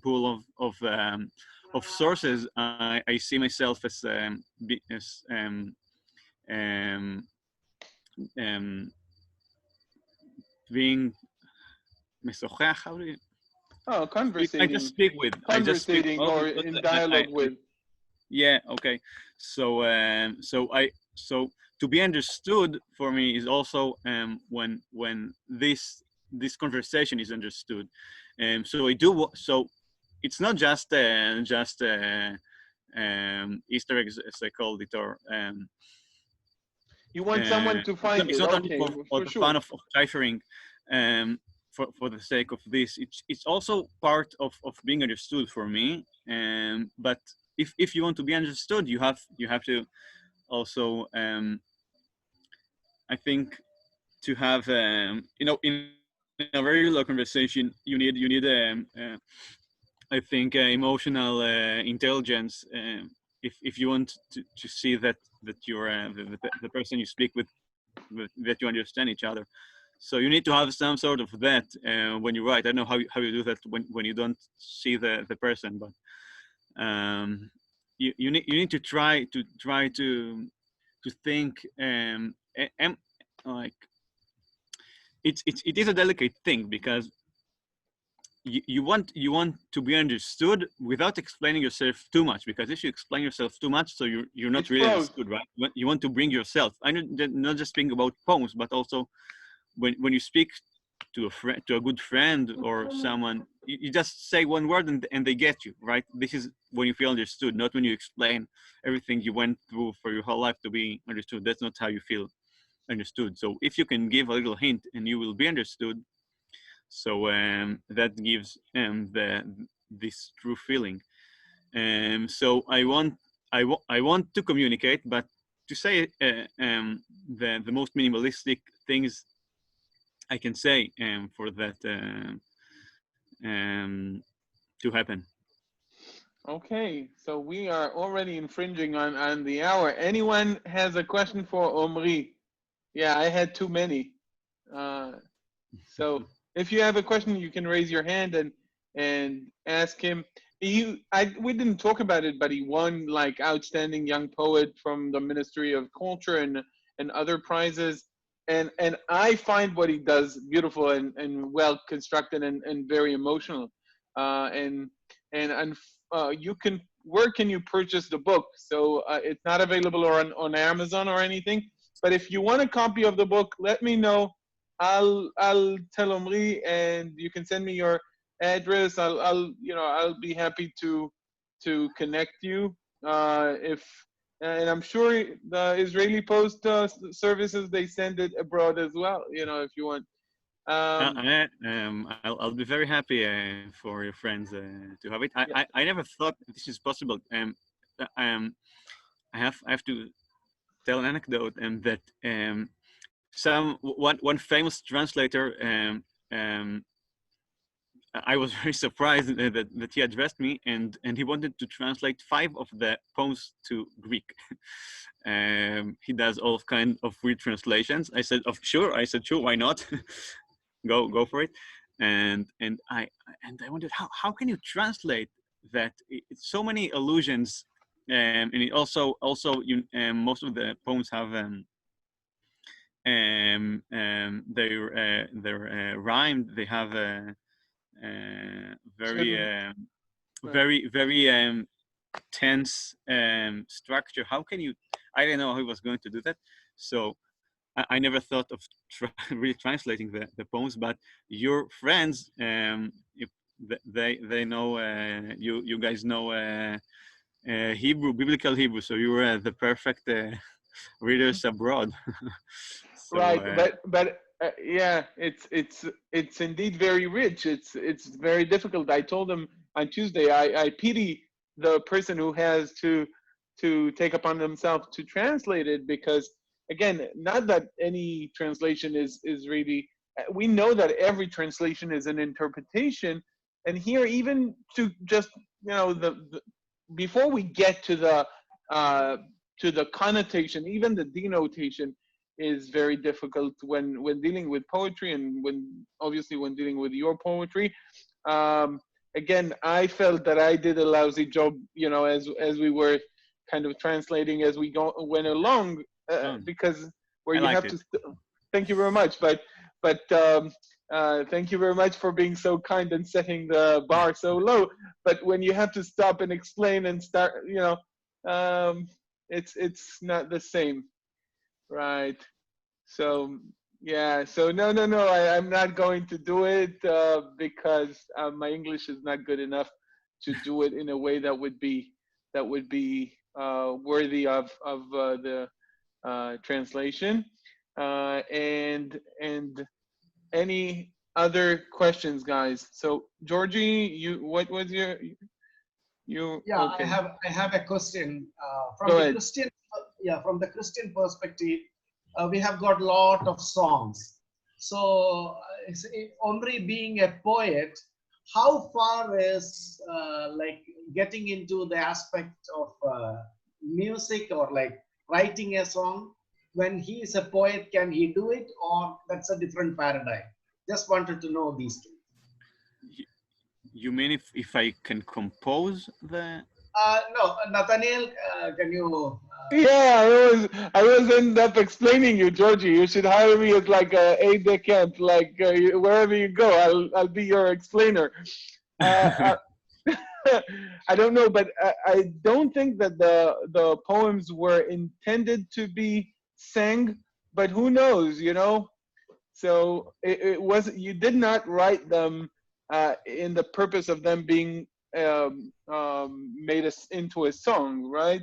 pool of sources. I see myself as being mesochach. How do you? Oh, I conversating, just speak with. I just speak conversating, well, or because in dialogue with. yeah, okay. So so to be understood for me is also when this conversation is understood. So so it's not just Easter eggs, as I called it, or You want someone to find it's it, not only okay, for for the sure. fun of ciphering, for the sake of this. It's also part of being understood for me. But if you want to be understood, you have to also I think to have in a very low conversation you need I think emotional intelligence if you want to see that you're the person you speak with that you understand each other. So you need to have some sort of that when you write. I don't know how you do that when you don't see the person, but you need to try to think like it is a delicate thing because you want to be understood without explaining yourself too much, because if you explain yourself too much, so you're not It's really prose. understood, right? You want to bring yourself. I not just speaking about poems, but also when you speak to a friend, to a good friend or someone, you just say one word and they get you, right? This is when you feel understood, not when you explain everything you went through for your whole life to be understood. That's not how you feel understood. So if you can give a little hint and you will be understood, so that gives this true feeling. So I want to communicate, but to say the most minimalistic things I can say for that to happen. Okay, so we are already infringing on the hour. Anyone has a question for Omri? Yeah, I had too many. So if you have a question, you can raise your hand and ask him. We didn't talk about it, but he won like outstanding young poet from the Ministry of Culture and other prizes. And I find what he does beautiful and well constructed and very emotional. And you can, where can you purchase the book? So it's not available on Amazon or anything. But if you want a copy of the book, let me know. I'll tell Omri, and you can send me your address. I'll be happy to connect you. If and I'm sure the Israeli Post services, they send it abroad as well. If you want. I'll be very happy for your friends to have it. Yeah. I never thought this is possible. I have to tell an anecdote, and that one famous translator I was very surprised that he addressed me, and he wanted to translate 5 of the poems to Greek. He does all kind of weird translations. I said, sure. I said, sure, why not? go for it. And I wondered how can you translate that? It's so many allusions, and it also most of the poems have they're rhymed. They have very very tense structure. How can you? I didn't know how he was going to do that. So I never thought of really translating the poems. But your friends, if they know, you guys know Hebrew, biblical Hebrew. So you were the perfect readers abroad. So, right, but yeah, it's indeed very rich. It's very difficult. I told him on Tuesday. I pity the person who has to take upon themselves to translate it, because again, not that any translation is really. We know that every translation is an interpretation, and here even to just the before we get uh, to the connotation, even the denotation is very difficult when dealing with poetry, and when dealing with your poetry. Um, Again, I felt that I did a lousy job, as we were kind of translating as we went along, because where I you liked have it. to. Thank you very much, but But thank you very much for being so kind and setting the bar so low. But when you have to stop and explain and start, it's not the same, right? So yeah, so no, I'm not going to do it because my English is not good enough to do it in a way that would be worthy of the translation. And any other questions, guys? So Georgie, what was you? Yeah, Okay. I have a question from Go the ahead. Christian. Yeah, from the Christian perspective, we have got a lot of songs. So, Omri being a poet, how far is like getting into the aspect of music or like writing a song? When he is a poet, can he do it, or that's a different paradigm? Just wanted to know these two. You mean if I can compose the? No, Nathaniel, can you? Yeah, I was end up explaining you, Georgie. You should hire me as like a aide de camp, like wherever you go, I'll be your explainer. I don't know, but I don't think that the poems were intended to be sang, but who knows, So it was, you did not write them in the purpose of them being made into a song, right?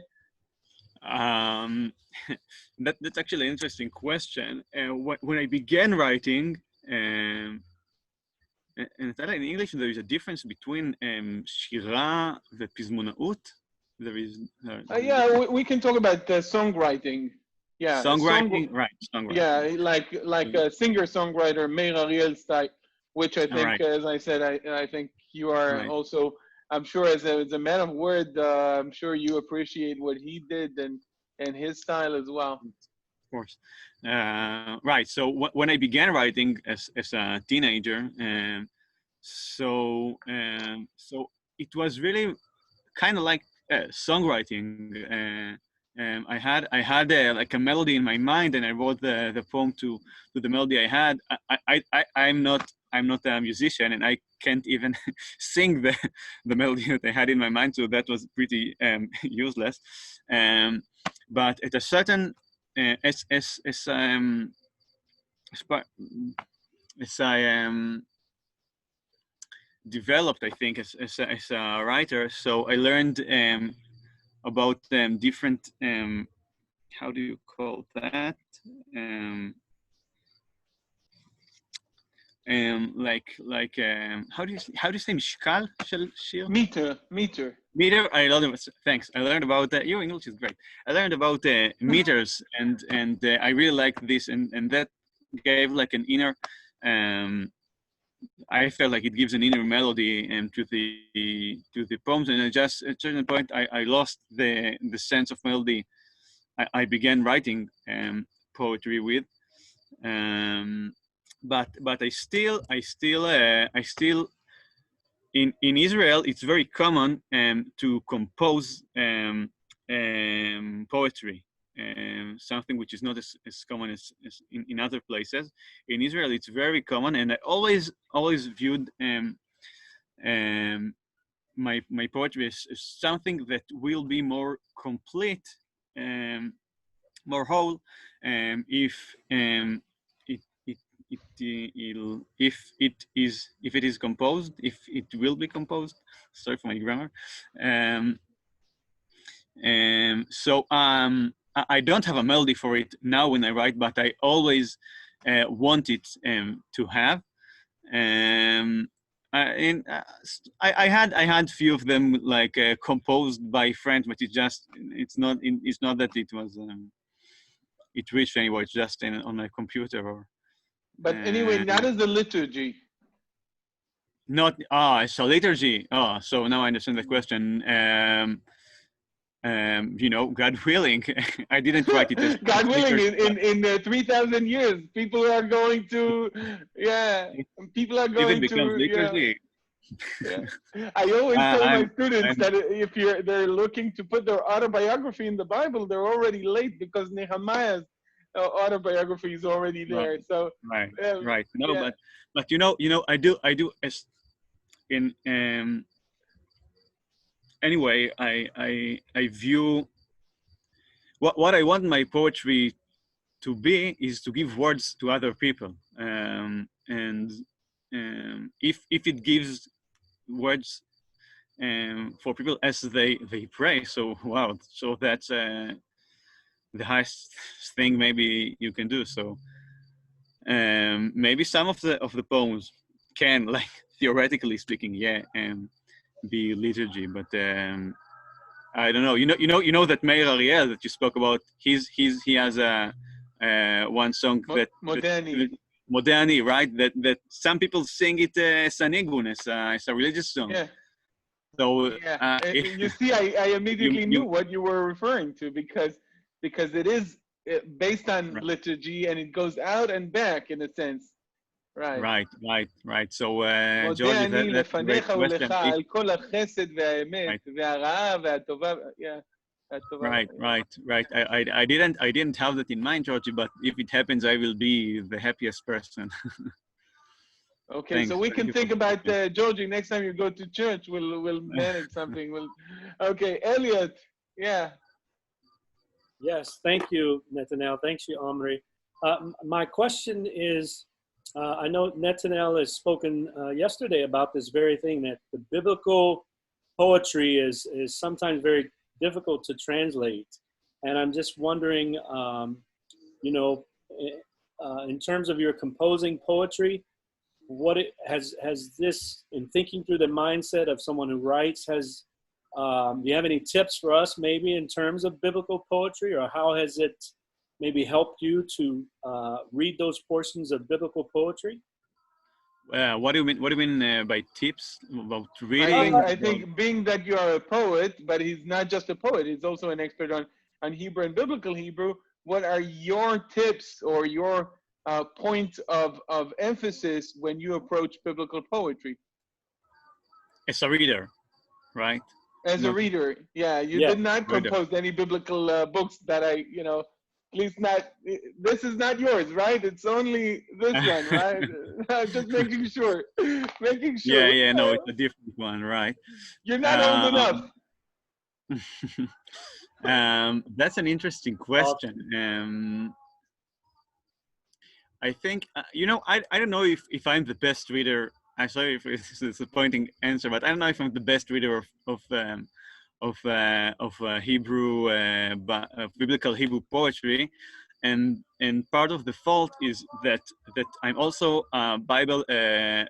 That's actually an interesting question. When I began writing, and in English, there is a difference between שירה ופזמונאות. There is yeah, we can talk about songwriting. Yeah, songwriting, right? Songwriting. Yeah, like a singer-songwriter, Meir Ariel style, which I think, Right. as I said, I think you are Right. also. I'm sure as a man of word, I'm sure you appreciate what he did and his style as well. Of course. Right. So when I began writing as a teenager, so it was really kind of like songwriting. I had like a melody in my mind, and I wrote the poem to the melody I had. I'm not a musician, and I can't even sing the melody that I had in my mind, so that was pretty useless. But at a certain as I developed, I think, as a writer, so I learned about different how do you call that? How do you say משקל של שיר? Meter. I learned. Thanks. I learned about that. Your English is great. I learned about meters, and I really liked this, and that gave like an inner. I felt like it gives an inner melody to the poems, and at a certain point, I lost the sense of melody. I began writing poetry with, but I still in Israel, it's very common to compose poetry, something which is not as common as in other places. In Israel, it's very common, and I always viewed my poetry as something that will be more complete, more whole, if it is composed, if it will be composed. Sorry for my grammar. So I don't have a melody for it now when I write, but I always want it to have. I had few of them like composed by friends, but it's not that it was it reached anywhere. It's just on my computer or. But anyway, not as the liturgy. It's a liturgy. So now I understand the question. God willing, I didn't write it as God willing, in 3,000 years, people are going to, people are going it becomes liturgy. Yeah. I always tell my students that if they're looking to put their autobiography in the Bible, they're already late, because Nehemiah autobiography is already there. Right. So Right. um, Right. No, yeah. but I do as in anyway. I view what I want my poetry to be is to give words to other people, and if it gives words for people as they pray, so wow, so that's the highest thing maybe you can do. So maybe some of the poems can, like, theoretically speaking, yeah, be liturgy, but I don't know. You know that Meir Ariel that you spoke about. He has a one song that Modani. Modani, right? That some people sing it as a nigun, as a religious song. Yeah. So Yeah. You see, I immediately knew what you were referring to because it is based on right, liturgy and it goes out and back in a sense. Right. right. So מודה George, אני that's a great לפניך question. ולך על כל החסד והאמת Right, והרעה והטובה. Yeah. והטובה. right. I didn't have that in mind, Georgie, but if it happens, I will be the happiest person. Okay, Thanks. so we Thank can you for think the about question. Georgie next time you go to church. We'll manage something. Okay, Elliot. Yeah. Yes, thank you, Netanel. Thanks you, Omri. My question is, I know Netanel has spoken yesterday about this very thing, that the biblical poetry is sometimes very difficult to translate. And I'm just wondering, in terms of your composing poetry, what it has this, in thinking through the mindset of someone who writes, do you have any tips for us maybe in terms of biblical poetry, or how has it maybe helped you to read those portions of biblical poetry? What do you mean? What do you mean by tips about reading? I think being that you are a poet, but he's not just a poet, he's also an expert on Hebrew and biblical Hebrew. What are your tips or your point of emphasis when you approach biblical poetry? As a reader, right? As a reader, yeah, you did not compose any biblical books that at least not, this is not yours, right? It's only this one, right? Just making sure. Yeah, no, it's a different one, right? You're not old enough. That's an interesting question. I think, I don't know if I'm the best reader. I'm sorry if it's a disappointing answer, but I don't know if I'm the best reader of Hebrew, biblical Hebrew poetry, and part of the fault is that I'm also a Bible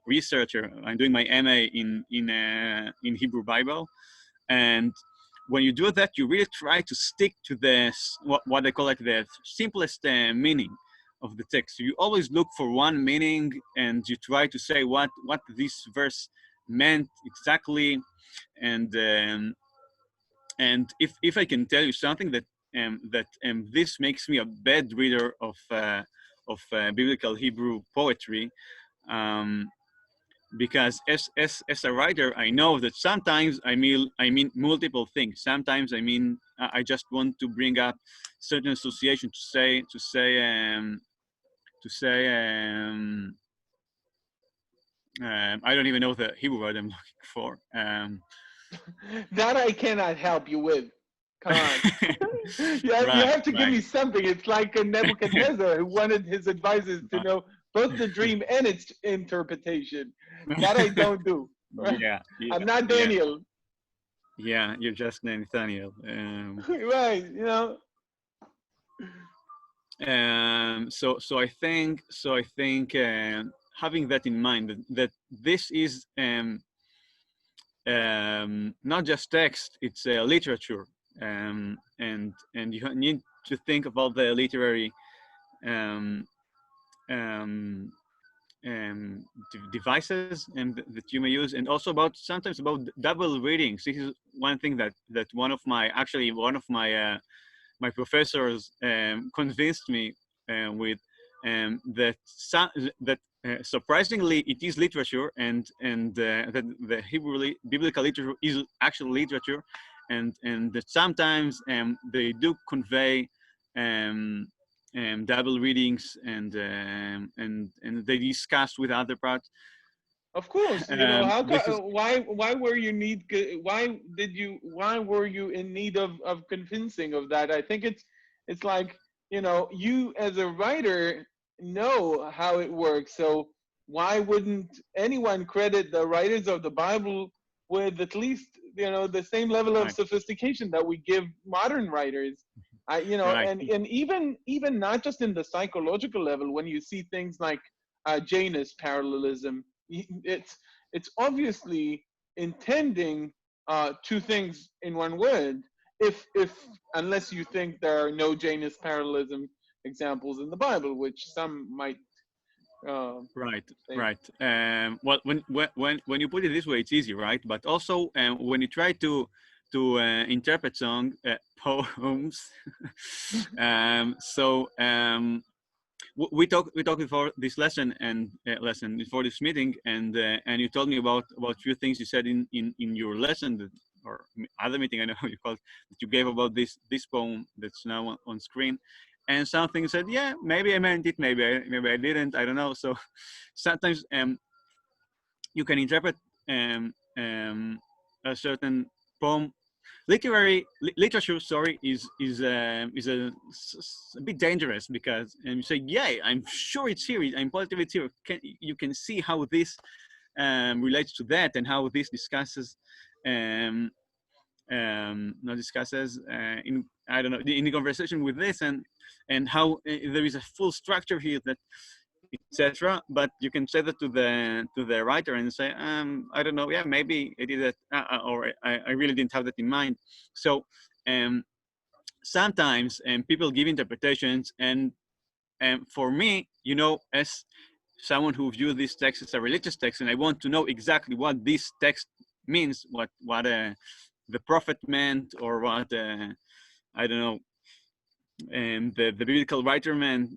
researcher. I'm doing my MA in Hebrew Bible, and when you do that, you really try to stick to what I call like the simplest meaning of the text. So you always look for one meaning, and you try to say what this verse meant exactly, and if I can tell you something that this makes me a bad reader of biblical Hebrew poetry, because as a writer, I know that sometimes I mean multiple things. Sometimes I mean I just want to bring up certain association to say I don't even know the Hebrew word I'm looking for. That I cannot help you with. Come on. You have to give me something. It's like a Nebuchadnezzar who wanted his advisors to know both the dream and its interpretation. That I don't do. Right? Yeah, I'm not Daniel. Yeah, you're just Nathaniel. Right, So I think having that in mind, that this is not just text, it's literature, and you need to think about the literary devices that you may use, and also sometimes about double readings. This is one thing that one of my my professors convinced me with, that surprisingly it is literature, and that the Hebrew biblical literature is actual literature, and that sometimes they do convey double readings, and they discussed with other parts. Of course, you know, This is why were you why were you in need of convincing of that? I think it's like, you know, you as a writer know how it works, so why wouldn't anyone credit the writers of the Bible with at least, you know, the same level of right, sophistication that we give modern writers? You know, right, and even not just in the psychological level, when you see things like Janus parallelism, it's obviously intending two things in one word. If unless you think there are no Janus parallelism examples in the Bible, which some might right, say. right. Well, when you put it this way, it's easy, right? But also when you try to interpret poems, we talked before this lesson and before this meeting, and you told me about few things you said in your lesson or other meeting, I know you called, that you gave about this poem that's now on screen, and something said, yeah, maybe I meant it, maybe I didn't, I don't know. So sometimes you can interpret a certain poem. Literature, sorry, is a bit dangerous, because you say, yeah, I'm sure it's here, I'm positive it's here. You can see how this relates to that, and how this discusses not discusses in, I don't know, in the conversation with this, and how there is a full structure here, that etc. But you can say that to the writer and say, I don't know, yeah, maybe I did that, or I really didn't have that in mind. So sometimes people give interpretations, and for me, you know, as someone who views this text as a religious text, and I want to know exactly what this text means, what the prophet meant, or what I don't know, the biblical writer meant.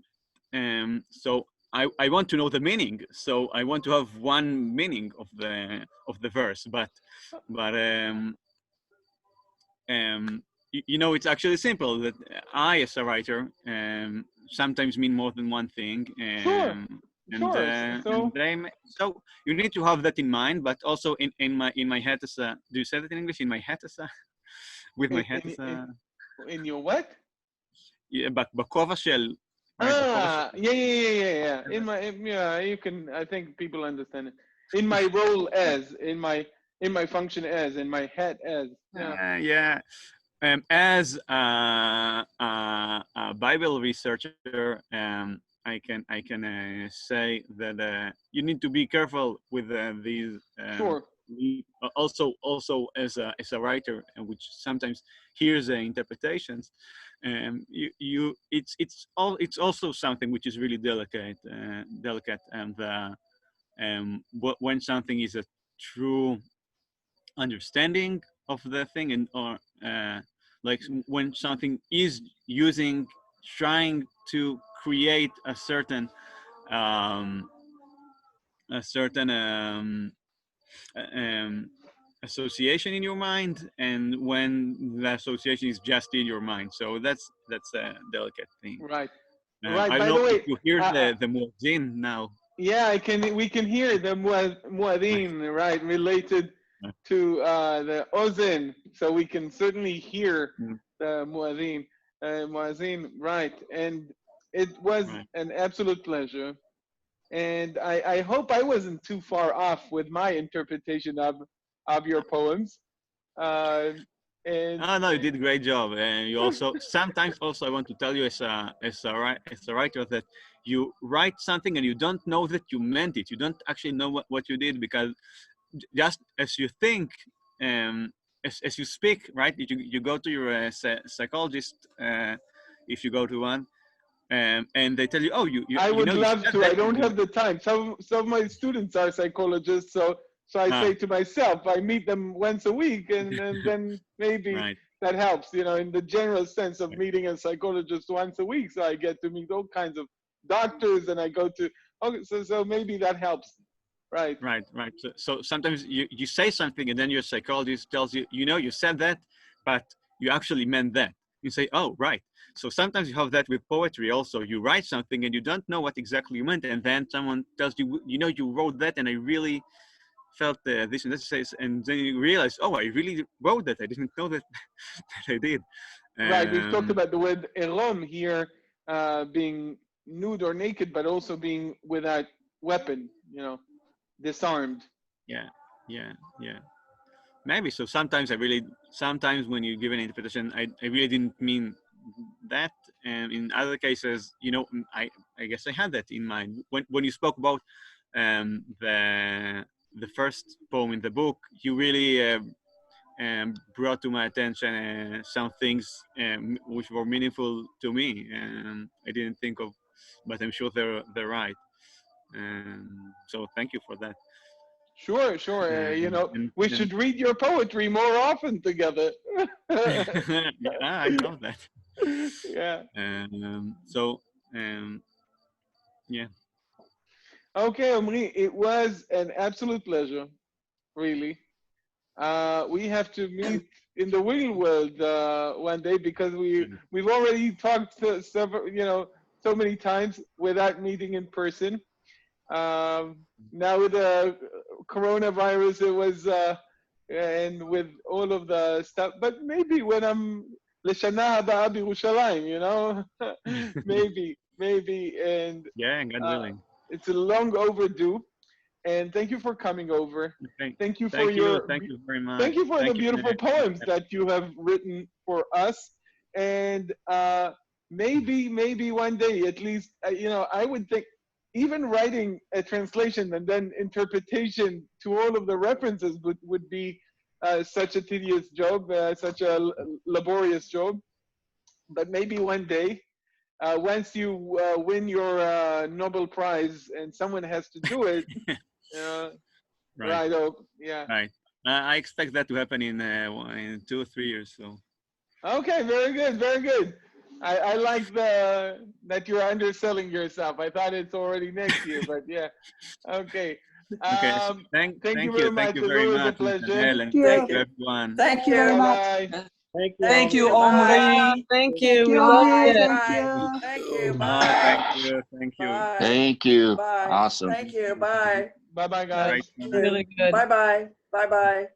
So I want to know the meaning. So I want to have one meaning of the verse, but you know, it's actually simple, that I, as a writer, sometimes mean more than one thing. Sure. So you need to have that in mind, but also in my head as a, do you say that in English? In my head as a, with my head as a, in your what? yeah, בכובע של, right? Yeah. Yeah, you can. I think people understand it. In my role as, in my function as, in my head as. Yeah. Yeah. As a Bible researcher, I can say that you need to be careful with these. Sure. Also as a writer, which sometimes hears interpretations, it's also something which is really delicate, and when something is a true understanding of the thing, and or like when something is trying to create a certain um, association in your mind, and when the association is just in your mind. So that's a delicate thing. Right. I don't By know the way, if you hear the muezzin now. Yeah, we can hear the muadhin, right, related to the ozen, so we can certainly hear the muadhin, right. And it was an absolute pleasure. And I hope I wasn't too far off with my interpretation of your poems. No, you did a great job, and you also sometimes also I want to tell you as a writer that you write something and you don't know that you meant it. You don't actually know what you did, because just as you think, as you speak, right? You go to your psychologist, if you go to one, and they tell you, oh, I would love to. I don't you have the time. Some of my students are psychologists, so I say to myself, I meet them once a week, and then maybe that helps, you know, in the general sense of meeting a psychologist once a week. So I get to meet all kinds of doctors, and I go to, so maybe that helps. Right. So sometimes you say something, and then your psychologist tells you, you know, you said that, but you actually meant that. You say, oh, right. So sometimes you have that with poetry also. You write something and you don't know what exactly you meant, and then someone tells you, you know, you wrote that, and I really felt this and this, and then you realize, oh, I really wrote that. I didn't know that, that I did. Right, we've talked about the word erom here, being nude or naked, but also being without weapon, you know, disarmed. Yeah. Maybe. So sometimes sometimes when you give an interpretation, I really didn't mean that. And in other cases, you know, I guess I had that in mind. When you spoke about the first poem in the book, you really brought to my attention some things which were meaningful to me, and I didn't think of, but I'm sure they're right. So thank you for that. Sure. You know, we should read your poetry more often together. Yeah, I love that. Yeah. Yeah. Okay, Omri, it was an absolute pleasure, really. We have to meet in the real world one day, because we've already talked to several, you know, so many times without meeting in person. Now with the coronavirus, it was and with all of the stuff. But maybe when I'm L'Shana Haba B'Yerushalayim, you know, maybe, and Yeah, God willing. it's a long overdue. And thank you for coming over. Thank you for thank you very much. Thank you for the beautiful poems that you have written for us. And maybe one day, at least, you know, I would think even writing a translation and then interpretation to all of the references would be such a tedious job, such a laborious job. But maybe one day, once you win your Nobel Prize and someone has to do it, right. Oh, yeah. Right. I expect that to happen in 2 or 3 years. So. Okay. Very good. I like that you're underselling yourself. I thought it's already next year, but yeah. Okay. Okay. Thank you very much. It's always a pleasure. Thank you, everyone. Thank you very much. Bye. Thank you, Bye. Omri. Thank you. We love Bye. it. Bye. Thank you. Bye. Thank you. Bye. Thank you. Bye. Awesome. Thank you. Bye. Bye, guys. Right. Really good. Bye. Bye. Bye.